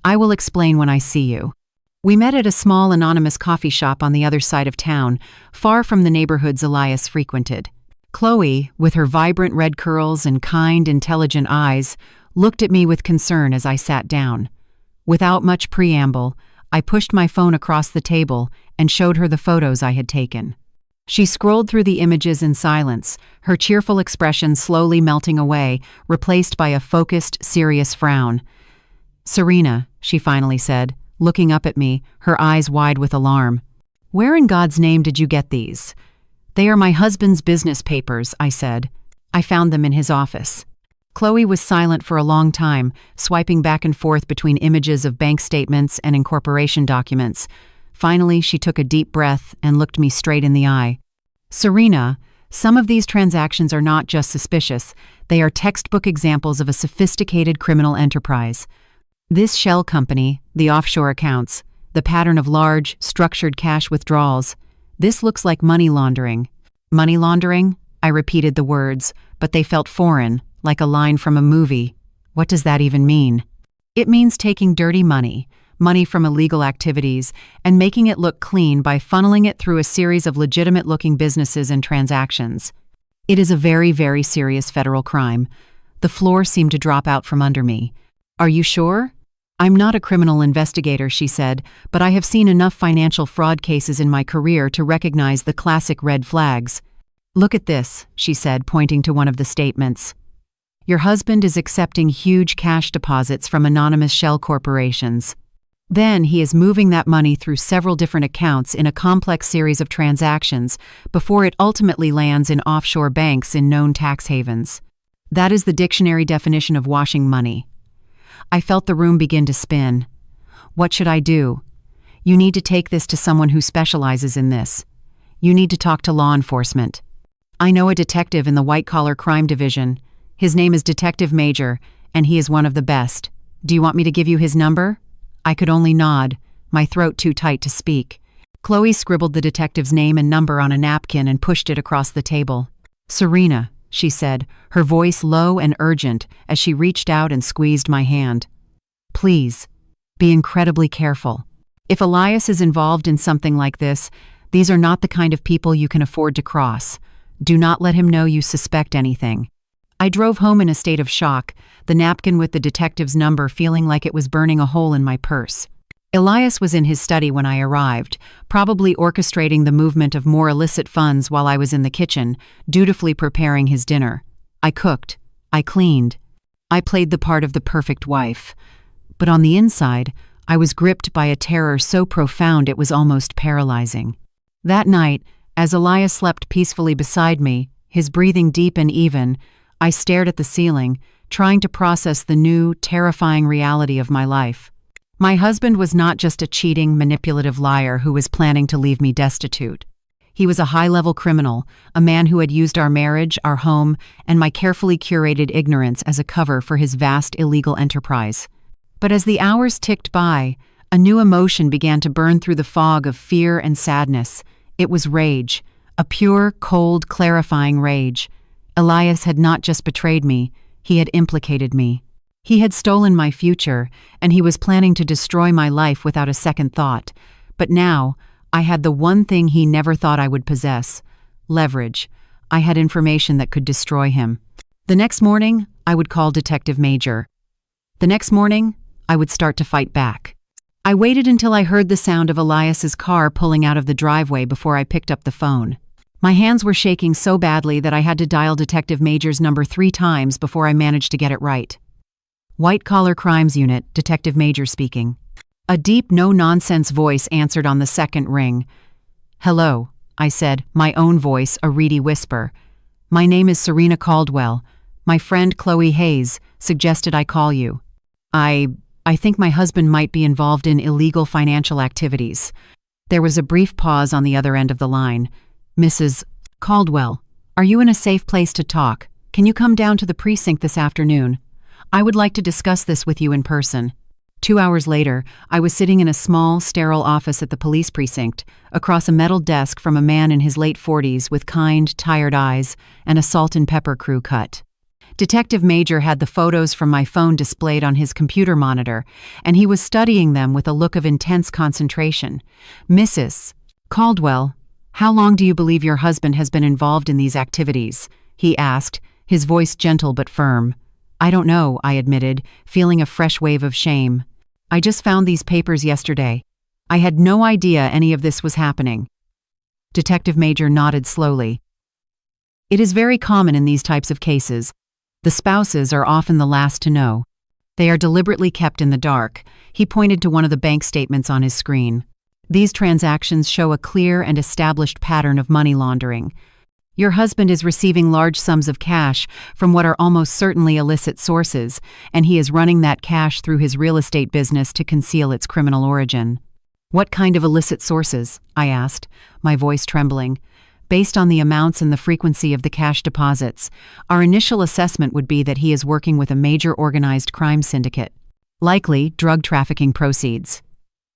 I will explain when I see you." We met at a small anonymous coffee shop on the other side of town, far from the neighborhoods Elias frequented. Chloe, with her vibrant red curls and kind, intelligent eyes, looked at me with concern as I sat down. Without much preamble, I pushed my phone across the table and showed her the photos I had taken. She scrolled through the images in silence, her cheerful expression slowly melting away, replaced by a focused, serious frown. "Serena," she finally said, looking up at me, her eyes wide with alarm. "Where in God's name did you get these?" "They are my husband's business papers," I said. "I found them in his office." Chloe was silent for a long time, swiping back and forth between images of bank statements and incorporation documents. Finally, she took a deep breath and looked me straight in the eye. "Serena, some of these transactions are not just suspicious, they are textbook examples of a sophisticated criminal enterprise. This shell company, the offshore accounts, the pattern of large, structured cash withdrawals, this looks like money laundering." "Money laundering?" I repeated the words, but they felt foreign, like a line from a movie. What does that even mean? "It means taking dirty money from illegal activities, and making it look clean by funneling it through a series of legitimate-looking businesses and transactions. It is a very, very serious federal crime." The floor seemed to drop out from under me. "Are you sure?" "I'm not a criminal investigator," she said, "but I have seen enough financial fraud cases in my career to recognize the classic red flags." "Look at this," she said, pointing to one of the statements. "Your husband is accepting huge cash deposits from anonymous shell corporations. Then he is moving that money through several different accounts in a complex series of transactions before it ultimately lands in offshore banks in known tax havens. That is the dictionary definition of washing money." I felt the room begin to spin. "What should I do?" "You need to take this to someone who specializes in this. You need to talk to law enforcement. I know a detective in the white-collar crime division. His name is Detective Major, and he is one of the best. Do you want me to give you his number?" I could only nod, my throat too tight to speak. Chloe scribbled the detective's name and number on a napkin and pushed it across the table. "Serena," she said, her voice low and urgent as she reached out and squeezed my hand. "Please, be incredibly careful. If Elias is involved in something like this, these are not the kind of people you can afford to cross. Do not let him know you suspect anything." I drove home in a state of shock, the napkin with the detective's number feeling like it was burning a hole in my purse. Elias was in his study when I arrived, probably orchestrating the movement of more illicit funds while I was in the kitchen, dutifully preparing his dinner. I cooked. I cleaned. I played the part of the perfect wife. But on the inside, I was gripped by a terror so profound it was almost paralyzing. That night, as Elias slept peacefully beside me, his breathing deep and even, I stared at the ceiling, trying to process the new, terrifying reality of my life. My husband was not just a cheating, manipulative liar who was planning to leave me destitute. He was a high-level criminal, a man who had used our marriage, our home, and my carefully curated ignorance as a cover for his vast illegal enterprise. But as the hours ticked by, a new emotion began to burn through the fog of fear and sadness. It was rage, a pure, cold, clarifying rage. Elias had not just betrayed me, he had implicated me. He had stolen my future, and he was planning to destroy my life without a second thought. But now, I had the one thing he never thought I would possess: leverage. I had information that could destroy him. The next morning, I would call Detective Major. The next morning, I would start to fight back. I waited until I heard the sound of Elias's car pulling out of the driveway before I picked up the phone. My hands were shaking so badly that I had to dial Detective Major's number 3 times before I managed to get it right. "White Collar Crimes Unit, Detective Major speaking." A deep, no-nonsense voice answered on the second ring. "Hello," I said, my own voice a reedy whisper. "My name is Serena Caldwell. My friend Chloe Hayes suggested I call you. I think my husband might be involved in illegal financial activities." There was a brief pause on the other end of the line. "Mrs. Caldwell, are you in a safe place to talk? Can you come down to the precinct this afternoon? I would like to discuss this with you in person." 2 hours later, I was sitting in a small, sterile office at the police precinct, across a metal desk from a man in his late 40s with kind, tired eyes and a salt and pepper crew cut. Detective Major had the photos from my phone displayed on his computer monitor, and he was studying them with a look of intense concentration. "Mrs. Caldwell, how long do you believe your husband has been involved in these activities?" he asked, his voice gentle but firm. "I don't know," I admitted, feeling a fresh wave of shame. "I just found these papers yesterday. I had no idea any of this was happening." Detective Major nodded slowly. "It is very common in these types of cases. The spouses are often the last to know. They are deliberately kept in the dark." He pointed to one of the bank statements on his screen. "These transactions show a clear and established pattern of money laundering. Your husband is receiving large sums of cash from what are almost certainly illicit sources, and he is running that cash through his real estate business to conceal its criminal origin." "What kind of illicit sources?" I asked, my voice trembling. "Based on the amounts and the frequency of the cash deposits, our initial assessment would be that he is working with a major organized crime syndicate. Likely drug trafficking proceeds.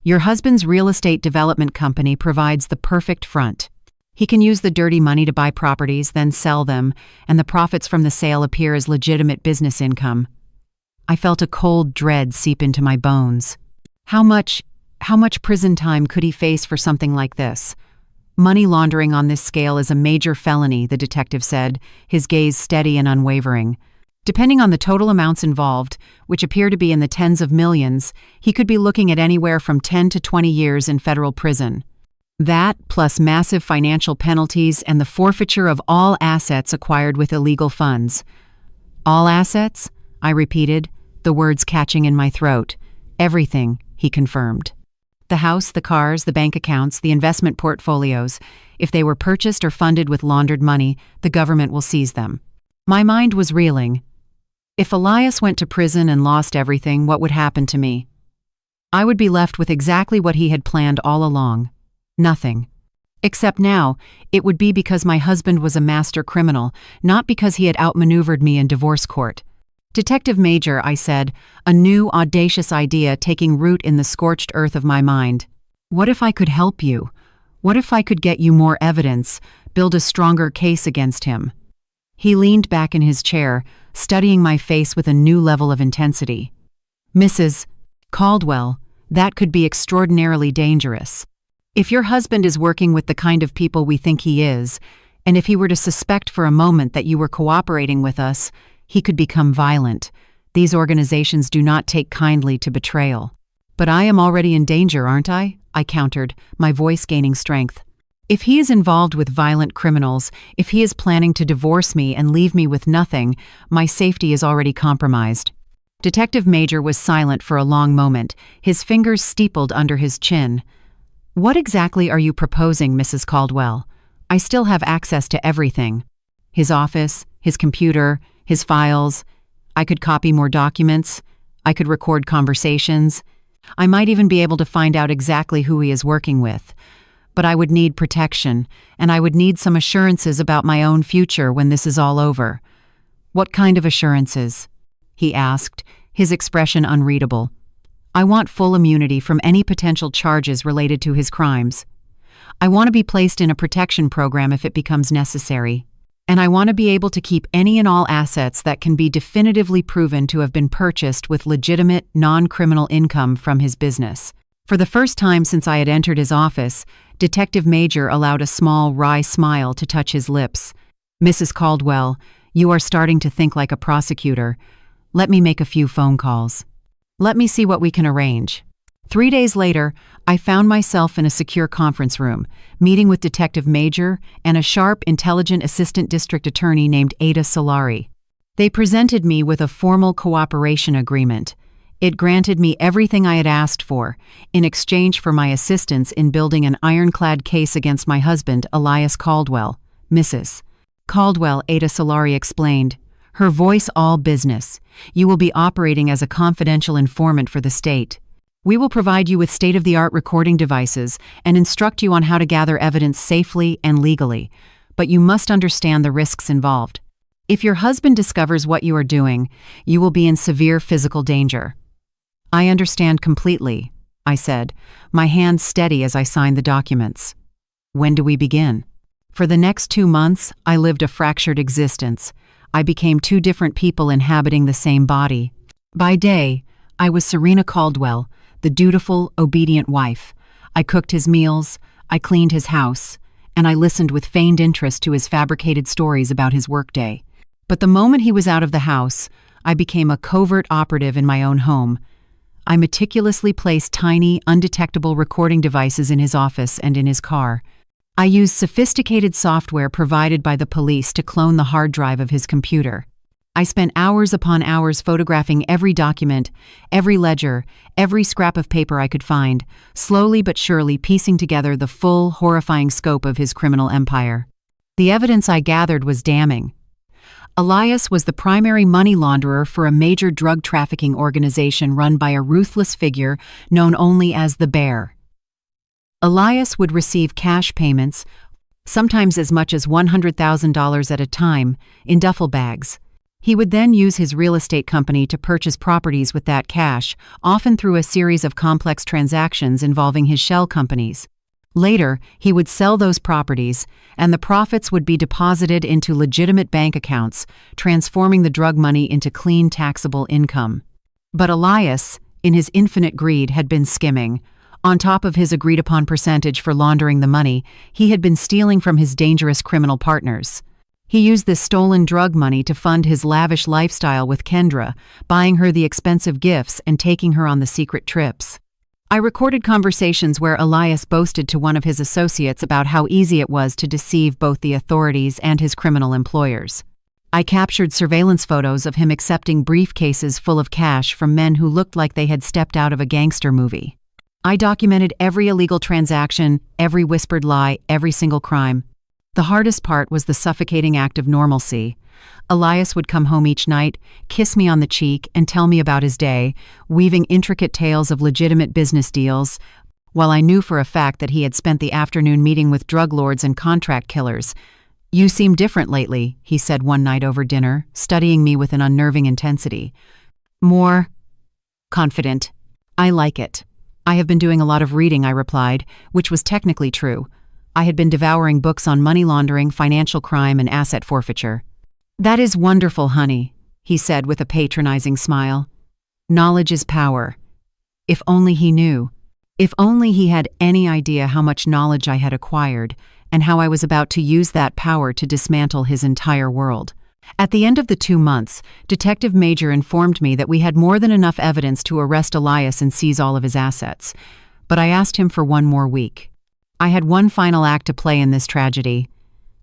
Your husband's real estate development company provides the perfect front. He can use the dirty money to buy properties, then sell them, and the profits from the sale appear as legitimate business income." I felt a cold dread seep into my bones. How much prison time could he face for something like this? "Money laundering on this scale is a major felony," the detective said, his gaze steady and unwavering. "Depending on the total amounts involved, which appear to be in the tens of millions, he could be looking at anywhere from 10 to 20 years in federal prison. That, plus massive financial penalties and the forfeiture of all assets acquired with illegal funds." "All assets?" I repeated, the words catching in my throat. "Everything," he confirmed. "The house, the cars, the bank accounts, the investment portfolios. If they were purchased or funded with laundered money, the government will seize them." My mind was reeling. If Elias went to prison and lost everything, what would happen to me? I would be left with exactly what he had planned all along. Nothing. Except now, it would be because my husband was a master criminal, not because he had outmaneuvered me in divorce court. "Detective Major," I said, a new, audacious idea taking root in the scorched earth of my mind. "What if I could help you? What if I could get you more evidence, build a stronger case against him?" He leaned back in his chair, studying my face with a new level of intensity. "Mrs. Caldwell, that could be extraordinarily dangerous. If your husband is working with the kind of people we think he is, and if he were to suspect for a moment that you were cooperating with us, he could become violent. These organizations do not take kindly to betrayal." "But I am already in danger, aren't I?" I countered, my voice gaining strength. "If he is involved with violent criminals, if he is planning to divorce me and leave me with nothing, my safety is already compromised." Detective Major was silent for a long moment, his fingers steepled under his chin. "What exactly are you proposing, Mrs. Caldwell? I still have access to everything. His office, his computer, his files. I could copy more documents. I could record conversations. I might even be able to find out exactly who he is working with. But I would need protection, and I would need some assurances about my own future when this is all over." "What kind of assurances?" he asked, his expression unreadable. "I want full immunity from any potential charges related to his crimes. I want to be placed in a protection program if it becomes necessary. And I want to be able to keep any and all assets that can be definitively proven to have been purchased with legitimate, non-criminal income from his business." For the first time since I had entered his office, Detective Major allowed a small, wry smile to touch his lips. "Mrs. Caldwell, you are starting to think like a prosecutor. Let me make a few phone calls. Let me see what we can arrange." 3 days later, I found myself in a secure conference room, meeting with Detective Major and a sharp, intelligent assistant district attorney named Ada Solari. They presented me with a formal cooperation agreement. It granted me everything I had asked for, in exchange for my assistance in building an ironclad case against my husband, Elias Caldwell. "Mrs. Caldwell," Ada Solari explained, her voice all business. "You will be operating as a confidential informant for the state. We will provide you with state-of-the-art recording devices and instruct you on how to gather evidence safely and legally, but you must understand the risks involved. If your husband discovers what you are doing, you will be in severe physical danger." "I understand completely," I said, my hands steady as I signed the documents. "When do we begin?" For the next 2 months, I lived a fractured existence. I became 2 different people inhabiting the same body. By day, I was Serena Caldwell, the dutiful, obedient wife. I cooked his meals, I cleaned his house, and I listened with feigned interest to his fabricated stories about his workday. But the moment he was out of the house, I became a covert operative in my own home. I meticulously placed tiny, undetectable recording devices in his office and in his car. I used sophisticated software provided by the police to clone the hard drive of his computer. I spent hours upon hours photographing every document, every ledger, every scrap of paper I could find, slowly but surely piecing together the full, horrifying scope of his criminal empire. The evidence I gathered was damning. Elias was the primary money launderer for a major drug trafficking organization run by a ruthless figure known only as the Bear. Elias would receive cash payments, sometimes as much as $100,000 at a time, in duffel bags. He would then use his real estate company to purchase properties with that cash, often through a series of complex transactions involving his shell companies. Later, he would sell those properties, and the profits would be deposited into legitimate bank accounts, transforming the drug money into clean taxable income. But Elias, in his infinite greed, had been skimming. On top of his agreed-upon percentage for laundering the money, he had been stealing from his dangerous criminal partners. He used this stolen drug money to fund his lavish lifestyle with Kendra, buying her the expensive gifts and taking her on the secret trips. I recorded conversations where Elias boasted to one of his associates about how easy it was to deceive both the authorities and his criminal employers. I captured surveillance photos of him accepting briefcases full of cash from men who looked like they had stepped out of a gangster movie. I documented every illegal transaction, every whispered lie, every single crime. The hardest part was the suffocating act of normalcy. Elias would come home each night, kiss me on the cheek, and tell me about his day, weaving intricate tales of legitimate business deals, while I knew for a fact that he had spent the afternoon meeting with drug lords and contract killers. "You seem different lately," he said one night over dinner, studying me with an unnerving intensity. "More confident. I like it." "I have been doing a lot of reading," I replied, which was technically true. I had been devouring books on money laundering, financial crime, and asset forfeiture. "That is wonderful, honey," he said with a patronizing smile. "Knowledge is power." If only he knew. If only he had any idea how much knowledge I had acquired, and how I was about to use that power to dismantle his entire world. At the end of the 2 months, Detective Major informed me that we had more than enough evidence to arrest Elias and seize all of his assets. But I asked him for one more week. I had one final act to play in this tragedy.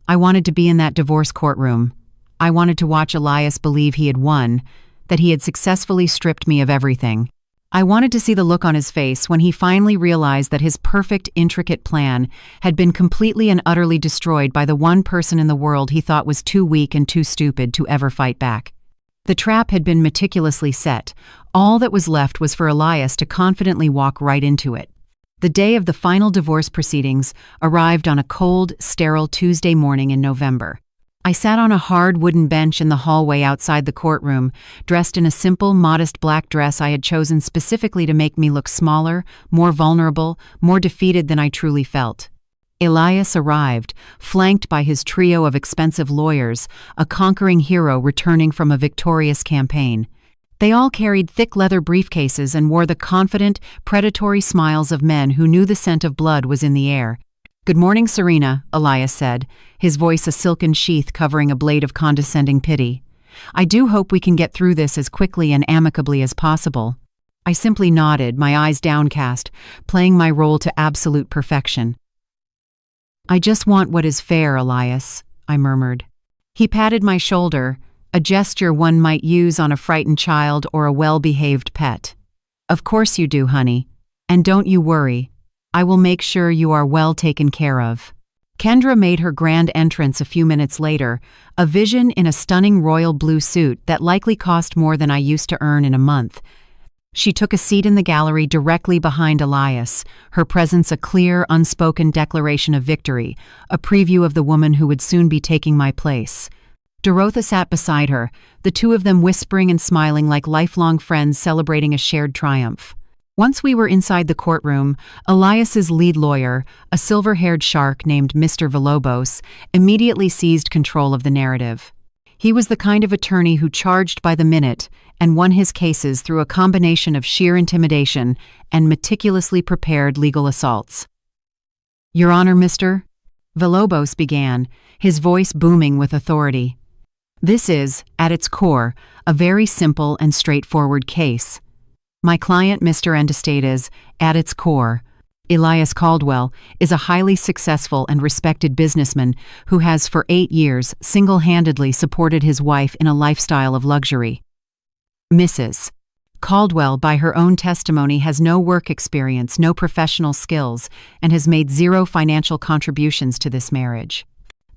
I wanted to be in that divorce courtroom. I wanted to watch Elias believe he had won, that he had successfully stripped me of everything. I wanted to see the look on his face when he finally realized that his perfect, intricate plan had been completely and utterly destroyed by the one person in the world he thought was too weak and too stupid to ever fight back. The trap had been meticulously set. All that was left was for Elias to confidently walk right into it. The day of the final divorce proceedings arrived on a cold, sterile Tuesday morning in November. I sat on a hard wooden bench in the hallway outside the courtroom, dressed in a simple, modest black dress I had chosen specifically to make me look smaller, more vulnerable, more defeated than I truly felt. Elias arrived, flanked by his trio of expensive lawyers, a conquering hero returning from a victorious campaign. They all carried thick leather briefcases and wore the confident, predatory smiles of men who knew the scent of blood was in the air. "Good morning, Serena," Elias said, his voice a silken sheath covering a blade of condescending pity. "I do hope we can get through this as quickly and amicably as possible." I simply nodded, my eyes downcast, playing my role to absolute perfection. "I just want what is fair, Elias," I murmured. He patted my shoulder, a gesture one might use on a frightened child or a well-behaved pet. "Of course you do, honey. And don't you worry. I will make sure you are well taken care of." Kendra made her grand entrance a few minutes later, a vision in a stunning royal blue suit that likely cost more than I used to earn in a month. She took a seat in the gallery directly behind Elias, her presence a clear, unspoken declaration of victory, a preview of the woman who would soon be taking my place. Dorotha sat beside her, the two of them whispering and smiling like lifelong friends celebrating a shared triumph. Once we were inside the courtroom, Elias's lead lawyer, a silver-haired shark named Mr. Villalobos, immediately seized control of the narrative. He was the kind of attorney who charged by the minute and won his cases through a combination of sheer intimidation and meticulously prepared legal assaults. "Your Honor, Mr. Villalobos began, his voice booming with authority. "This is, at its core, a very simple and straightforward case. My client, Mr. Endestates, at its core, Elias Caldwell, is a highly successful and respected businessman who has for 8 years single-handedly supported his wife in a lifestyle of luxury. Mrs. Caldwell, by her own testimony, has no work experience, no professional skills, and has made 0 financial contributions to this marriage.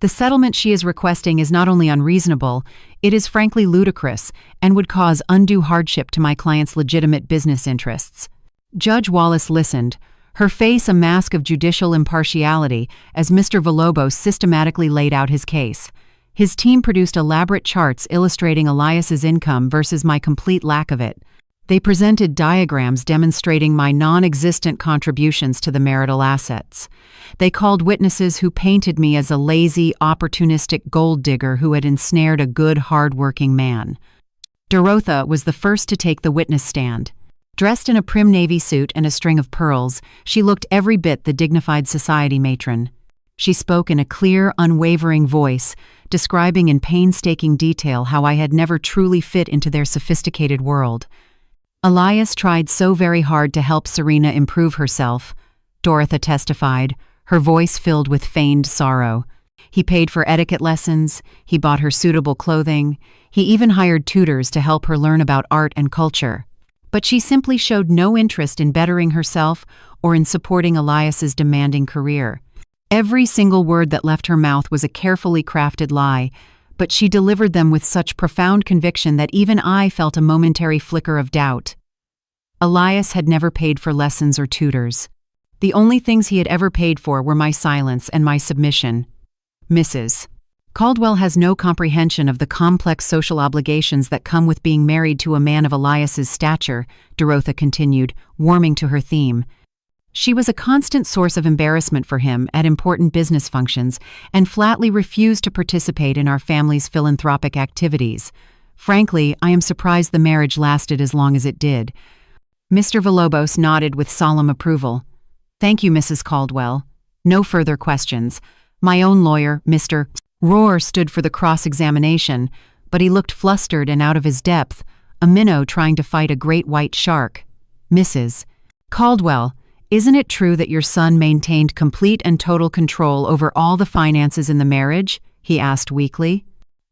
The settlement she is requesting is not only unreasonable, it is frankly ludicrous and would cause undue hardship to my client's legitimate business interests. Judge Wallace listened, her face a mask of judicial impartiality as Mr. Villalobos systematically laid out his case. His team produced elaborate charts illustrating Elias's income versus my complete lack of it. They presented diagrams demonstrating my non-existent contributions to the marital assets. They called witnesses who painted me as a lazy, opportunistic gold digger who had ensnared a good, hard-working man. Dorotha was the first to take the witness stand. Dressed in a prim navy suit and a string of pearls, she looked every bit the dignified society matron. She spoke in a clear, unwavering voice, describing in painstaking detail how I had never truly fit into their sophisticated world. Elias tried so very hard to help Serena improve herself, Dorotha testified, her voice filled with feigned sorrow. He paid for etiquette lessons, he bought her suitable clothing, he even hired tutors to help her learn about art and culture. But she simply showed no interest in bettering herself or in supporting Elias's demanding career. Every single word that left her mouth was a carefully crafted lie, but she delivered them with such profound conviction that even I felt a momentary flicker of doubt. Elias had never paid for lessons or tutors. The only things he had ever paid for were my silence and my submission. Mrs. Caldwell has no comprehension of the complex social obligations that come with being married to a man of Elias's stature, Dorotha continued, warming to her theme. She was a constant source of embarrassment for him at important business functions and flatly refused to participate in our family's philanthropic activities. Frankly, I am surprised the marriage lasted as long as it did. Mr. Villalobos nodded with solemn approval. Thank you, Mrs. Caldwell. No further questions. My own lawyer, Mr. Rohr, stood for the cross-examination, but he looked flustered and out of his depth, a minnow trying to fight a great white shark. Mrs. Caldwell, isn't it true that your son maintained complete and total control over all the finances in the marriage? He asked weakly.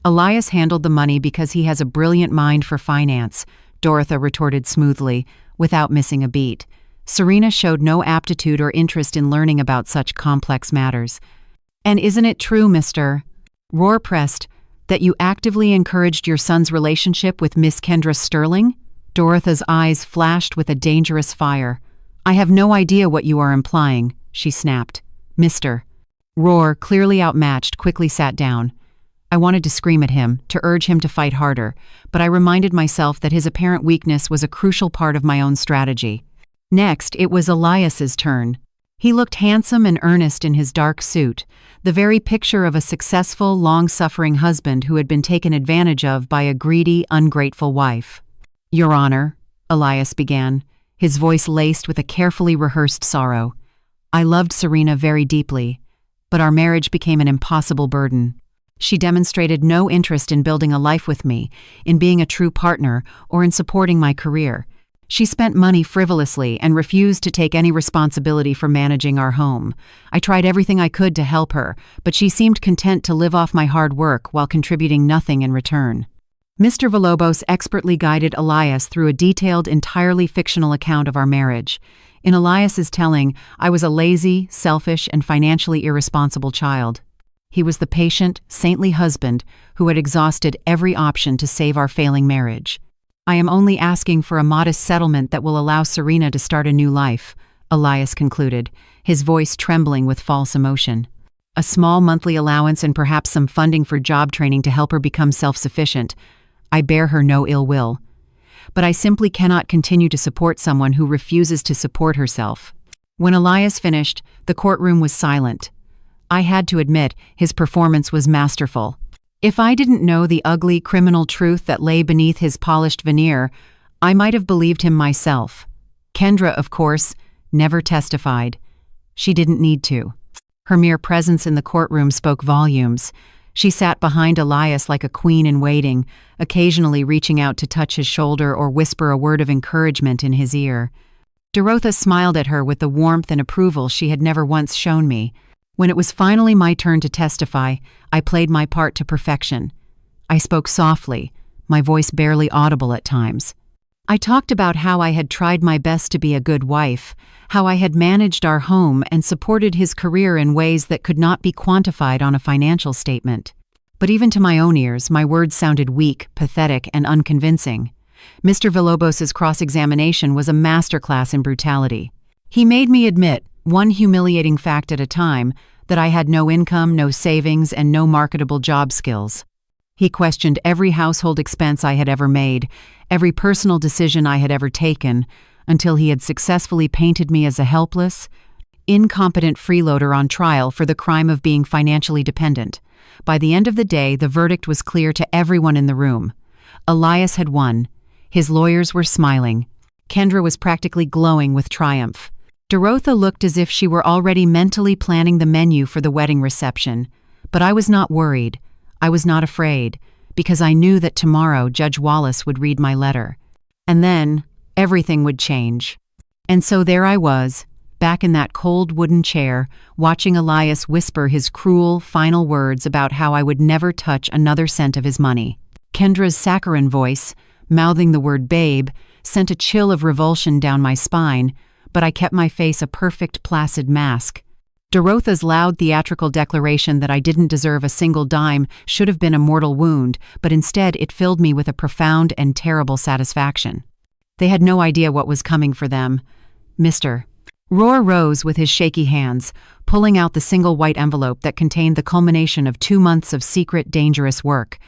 Elias handled the money because he has a brilliant mind for finance, Dorotha retorted smoothly, without missing a beat. Serena showed no aptitude or interest in learning about such complex matters. And isn't it true, Mr. Rohr pressed, that you actively encouraged your son's relationship with Miss Kendra Sterling? Dorotha's eyes flashed with a dangerous fire. I have no idea what you are implying, she snapped. Mr. Rohr, clearly outmatched, quickly sat down. I wanted to scream at him, to urge him to fight harder, but I reminded myself that his apparent weakness was a crucial part of my own strategy. Next, it was Elias's turn. He looked handsome and earnest in his dark suit, the very picture of a successful, long-suffering husband who had been taken advantage of by a greedy, ungrateful wife. Your Honor, Elias began, his voice laced with a carefully rehearsed sorrow. I loved Serena very deeply, but our marriage became an impossible burden. She demonstrated no interest in building a life with me, in being a true partner, or in supporting my career. She spent money frivolously and refused to take any responsibility for managing our home. I tried everything I could to help her, but she seemed content to live off my hard work while contributing nothing in return. Mr. Villalobos expertly guided Elias through a detailed, entirely fictional account of our marriage. In Elias's telling, I was a lazy, selfish, and financially irresponsible child. He was the patient, saintly husband who had exhausted every option to save our failing marriage. I am only asking for a modest settlement that will allow Serena to start a new life, Elias concluded, his voice trembling with false emotion. A small monthly allowance and perhaps some funding for job training to help her become self-sufficient. I bear her no ill will. But I simply cannot continue to support someone who refuses to support herself. When Elias finished, the courtroom was silent. I had to admit, his performance was masterful. If I didn't know the ugly criminal truth that lay beneath his polished veneer, I might have believed him myself. Kendra, of course, never testified. She didn't need to. Her mere presence in the courtroom spoke volumes. She sat behind Elias like a queen in waiting, occasionally reaching out to touch his shoulder or whisper a word of encouragement in his ear. Dorotha smiled at her with the warmth and approval she had never once shown me. When it was finally my turn to testify, I played my part to perfection. I spoke softly, my voice barely audible at times. I talked about how I had tried my best to be a good wife, how I had managed our home and supported his career in ways that could not be quantified on a financial statement. But even to my own ears, my words sounded weak, pathetic, and unconvincing. Mr. Villalobos's cross-examination was a masterclass in brutality. He made me admit, one humiliating fact at a time, that I had no income, no savings, and no marketable job skills. He questioned every household expense I had ever made, every personal decision I had ever taken, until he had successfully painted me as a helpless, incompetent freeloader on trial for the crime of being financially dependent. By the end of the day, the verdict was clear to everyone in the room. Elias had won. His lawyers were smiling. Kendra was practically glowing with triumph. Dorotha looked as if she were already mentally planning the menu for the wedding reception. But I was not worried. I was not afraid, because I knew that tomorrow Judge Wallace would read my letter. And then, everything would change. And so there I was, back in that cold wooden chair, watching Elias whisper his cruel, final words about how I would never touch another cent of his money. Kendra's saccharine voice, mouthing the word babe, sent a chill of revulsion down my spine, but I kept my face a perfect placid mask. Dorotha's loud theatrical declaration that I didn't deserve a single dime should have been a mortal wound, but instead it filled me with a profound and terrible satisfaction. They had no idea what was coming for them. Mr. Roar rose with his shaky hands, pulling out the single white envelope that contained the culmination of 2 months of secret, dangerous work.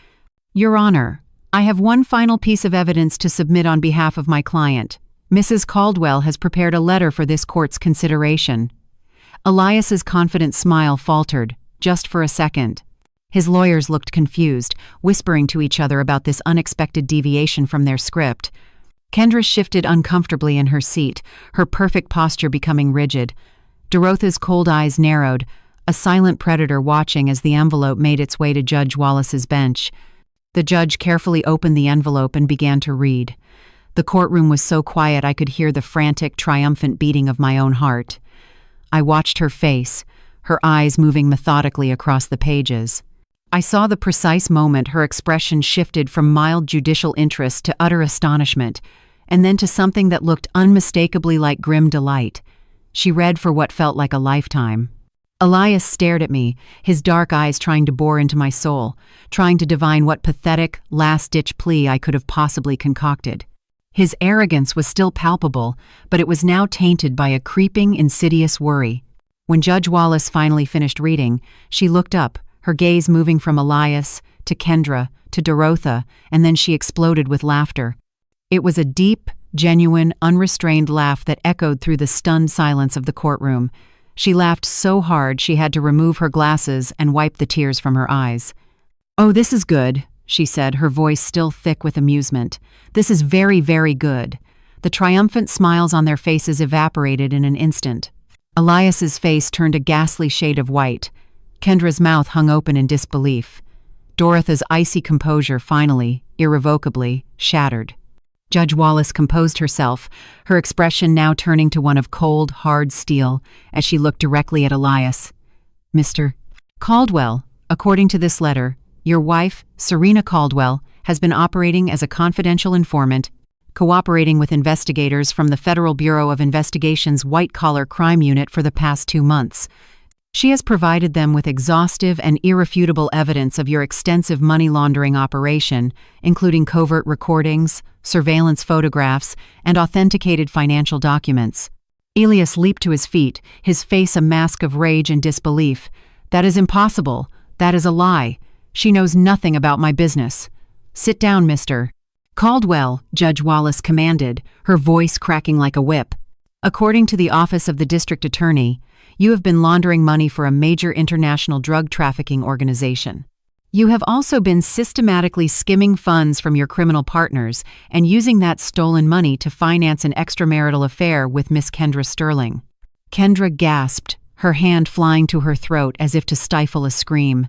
Your Honor, I have one final piece of evidence to submit on behalf of my client. Mrs. Caldwell has prepared a letter for this court's consideration. Elias's confident smile faltered, just for a second. His lawyers looked confused, whispering to each other about this unexpected deviation from their script. Kendra shifted uncomfortably in her seat, her perfect posture becoming rigid. Dorotha's cold eyes narrowed, a silent predator watching as the envelope made its way to Judge Wallace's bench. The judge carefully opened the envelope and began to read. The courtroom was so quiet I could hear the frantic, triumphant beating of my own heart. I watched her face, her eyes moving methodically across the pages. I saw the precise moment her expression shifted from mild judicial interest to utter astonishment, and then to something that looked unmistakably like grim delight. She read for what felt like a lifetime. Elias stared at me, his dark eyes trying to bore into my soul, trying to divine what pathetic, last-ditch plea I could have possibly concocted. His arrogance was still palpable, but it was now tainted by a creeping, insidious worry. When Judge Wallace finally finished reading, she looked up, her gaze moving from Elias to Kendra to Dorotha, and then she exploded with laughter. It was a deep, genuine, unrestrained laugh that echoed through the stunned silence of the courtroom. She laughed so hard she had to remove her glasses and wipe the tears from her eyes. "Oh, this is good," she said, her voice still thick with amusement. "This is very, very good." The triumphant smiles on their faces evaporated in an instant. Elias's face turned a ghastly shade of white. Kendra's mouth hung open in disbelief. Dorotha's icy composure finally, irrevocably, shattered. Judge Wallace composed herself, her expression now turning to one of cold, hard steel, as she looked directly at Elias. "Mr. Caldwell, according to this letter, your wife, Serena Caldwell, has been operating as a confidential informant, cooperating with investigators from the Federal Bureau of Investigation's white-collar crime unit for the past 2 months. She has provided them with exhaustive and irrefutable evidence of your extensive money laundering operation, including covert recordings, surveillance photographs, and authenticated financial documents." Elias leaped to his feet, his face a mask of rage and disbelief. "That is impossible. That is a lie. She knows nothing about my business." "Sit down, Mr. Caldwell," Judge Wallace commanded, her voice cracking like a whip. "According to the Office of the District Attorney, you have been laundering money for a major international drug trafficking organization. You have also been systematically skimming funds from your criminal partners and using that stolen money to finance an extramarital affair with Miss Kendra Sterling." Kendra gasped, her hand flying to her throat as if to stifle a scream.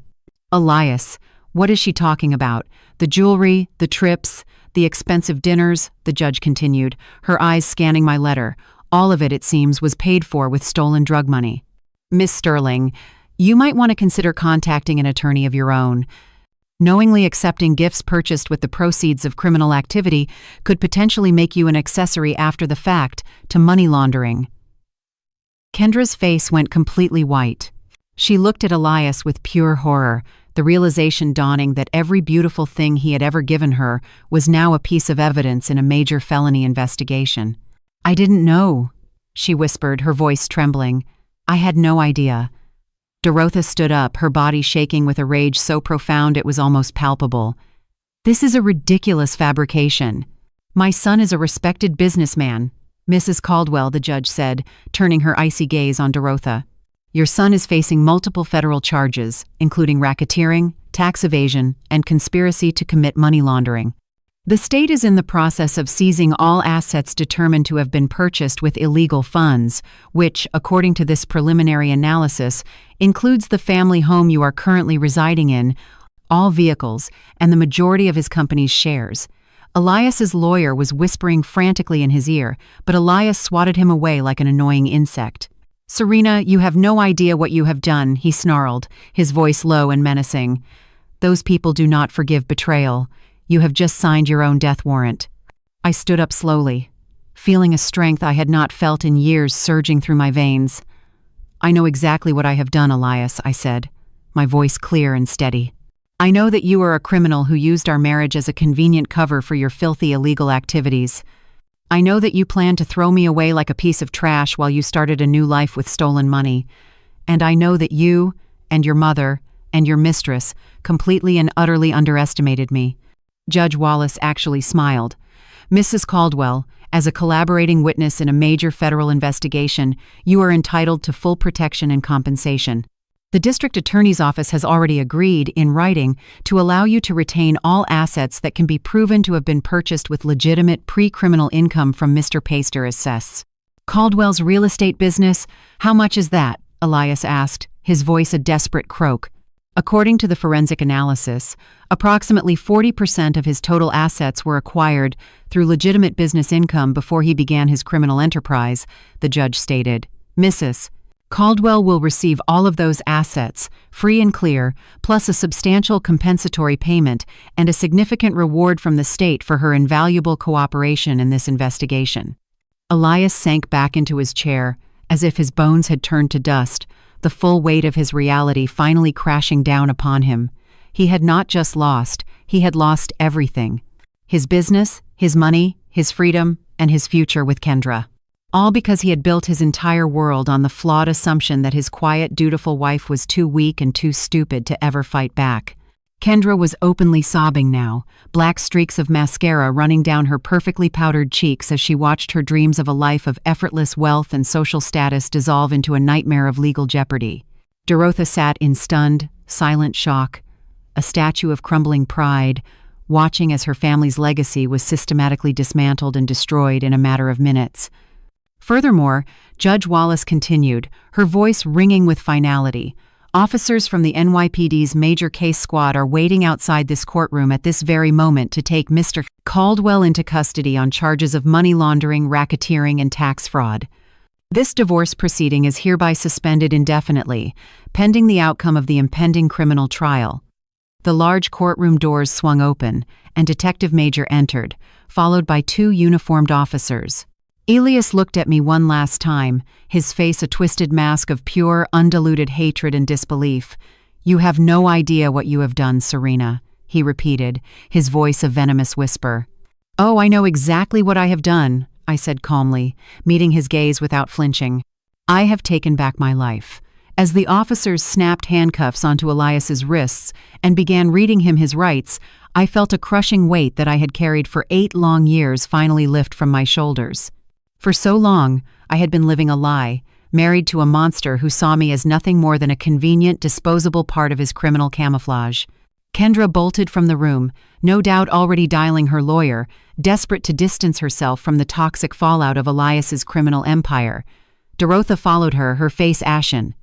"Elias, what is she talking about? The jewelry, the trips, the expensive dinners," the judge continued, her eyes scanning my letter. "All of it, it seems, was paid for with stolen drug money. Miss Sterling, you might want to consider contacting an attorney of your own." Knowingly accepting gifts purchased with the proceeds of criminal activity could potentially make you an accessory after the fact to money laundering. Kendra's face went completely white. She looked at Elias with pure horror, the realization dawning that every beautiful thing he had ever given her was now a piece of evidence in a major felony investigation. "I didn't know," she whispered, her voice trembling. "I had no idea." Dorotha stood up, her body shaking with a rage so profound it was almost palpable. "This is a ridiculous fabrication. My son is a respected businessman," Mrs. Caldwell, the judge said, turning her icy gaze on Dorotha. "Your son is facing multiple federal charges, including racketeering, tax evasion, and conspiracy to commit money laundering. The state is in the process of seizing all assets determined to have been purchased with illegal funds, which, according to this preliminary analysis, includes the family home you are currently residing in, all vehicles, and the majority of his company's shares." Elias's lawyer was whispering frantically in his ear, but Elias swatted him away like an annoying insect. "Serena, you have no idea what you have done," he snarled, his voice low and menacing. "Those people do not forgive betrayal. You have just signed your own death warrant." I stood up slowly, feeling a strength I had not felt in years surging through my veins. "I know exactly what I have done, Elias," I said, my voice clear and steady. "I know that you are a criminal who used our marriage as a convenient cover for your filthy illegal activities. I know that you planned to throw me away like a piece of trash while you started a new life with stolen money. And I know that you, and your mother, and your mistress completely and utterly underestimated me." Judge Wallace actually smiled. "Mrs. Caldwell, as a collaborating witness in a major federal investigation, you are entitled to full protection and compensation. The district attorney's office has already agreed, in writing, to allow you to retain all assets that can be proven to have been purchased with legitimate pre-criminal income from Mr. Paster assess." "Caldwell's real estate business? How much is that?" Elias asked, his voice a desperate croak. According to the forensic analysis, approximately 40% of his total assets were acquired through legitimate business income before he began his criminal enterprise, the judge stated. "Mrs. Caldwell will receive all of those assets, free and clear, plus a substantial compensatory payment and a significant reward from the state for her invaluable cooperation in this investigation." Elias sank back into his chair, as if his bones had turned to dust, the full weight of his reality finally crashing down upon him. He had not just lost, he had lost everything. His business, his money, his freedom, and his future with Kendra. All because he had built his entire world on the flawed assumption that his quiet, dutiful wife was too weak and too stupid to ever fight back. Kendra was openly sobbing now, black streaks of mascara running down her perfectly powdered cheeks as she watched her dreams of a life of effortless wealth and social status dissolve into a nightmare of legal jeopardy. Dorotha sat in stunned, silent shock, a statue of crumbling pride, watching as her family's legacy was systematically dismantled and destroyed in a matter of minutes. Furthermore, Judge Wallace continued, her voice ringing with finality. "Officers from the NYPD's major case squad are waiting outside this courtroom at this very moment to take Mr. Caldwell into custody on charges of money laundering, racketeering, and tax fraud. This divorce proceeding is hereby suspended indefinitely, pending the outcome of the impending criminal trial." The large courtroom doors swung open, and Detective Major entered, followed by 2 uniformed officers. Elias looked at me one last time, his face a twisted mask of pure, undiluted hatred and disbelief. "You have no idea what you have done, Serena," he repeated, his voice a venomous whisper. "Oh, I know exactly what I have done," I said calmly, meeting his gaze without flinching. "I have taken back my life." As the officers snapped handcuffs onto Elias's wrists and began reading him his rights, I felt a crushing weight that I had carried for 8 long years finally lift from my shoulders. For so long, I had been living a lie, married to a monster who saw me as nothing more than a convenient, disposable part of his criminal camouflage. Kendra bolted from the room, no doubt already dialing her lawyer, desperate to distance herself from the toxic fallout of Elias's criminal empire. Dorotha followed her, her face ashen.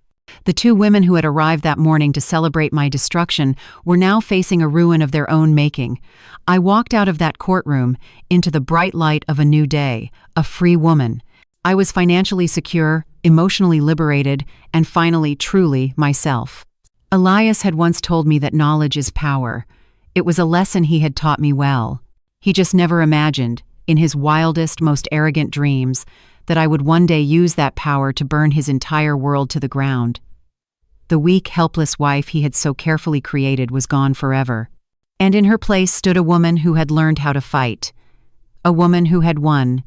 The 2 women who had arrived that morning to celebrate my destruction were now facing a ruin of their own making. I walked out of that courtroom into the bright light of a new day, a free woman. I was financially secure, emotionally liberated, and finally truly myself. Elias had once told me that knowledge is power. It was a lesson he had taught me well. He just never imagined, in his wildest, most arrogant dreams, that I would one day use that power to burn his entire world to the ground. The weak, helpless wife he had so carefully created was gone forever. And in her place stood a woman who had learned how to fight. A woman who had won,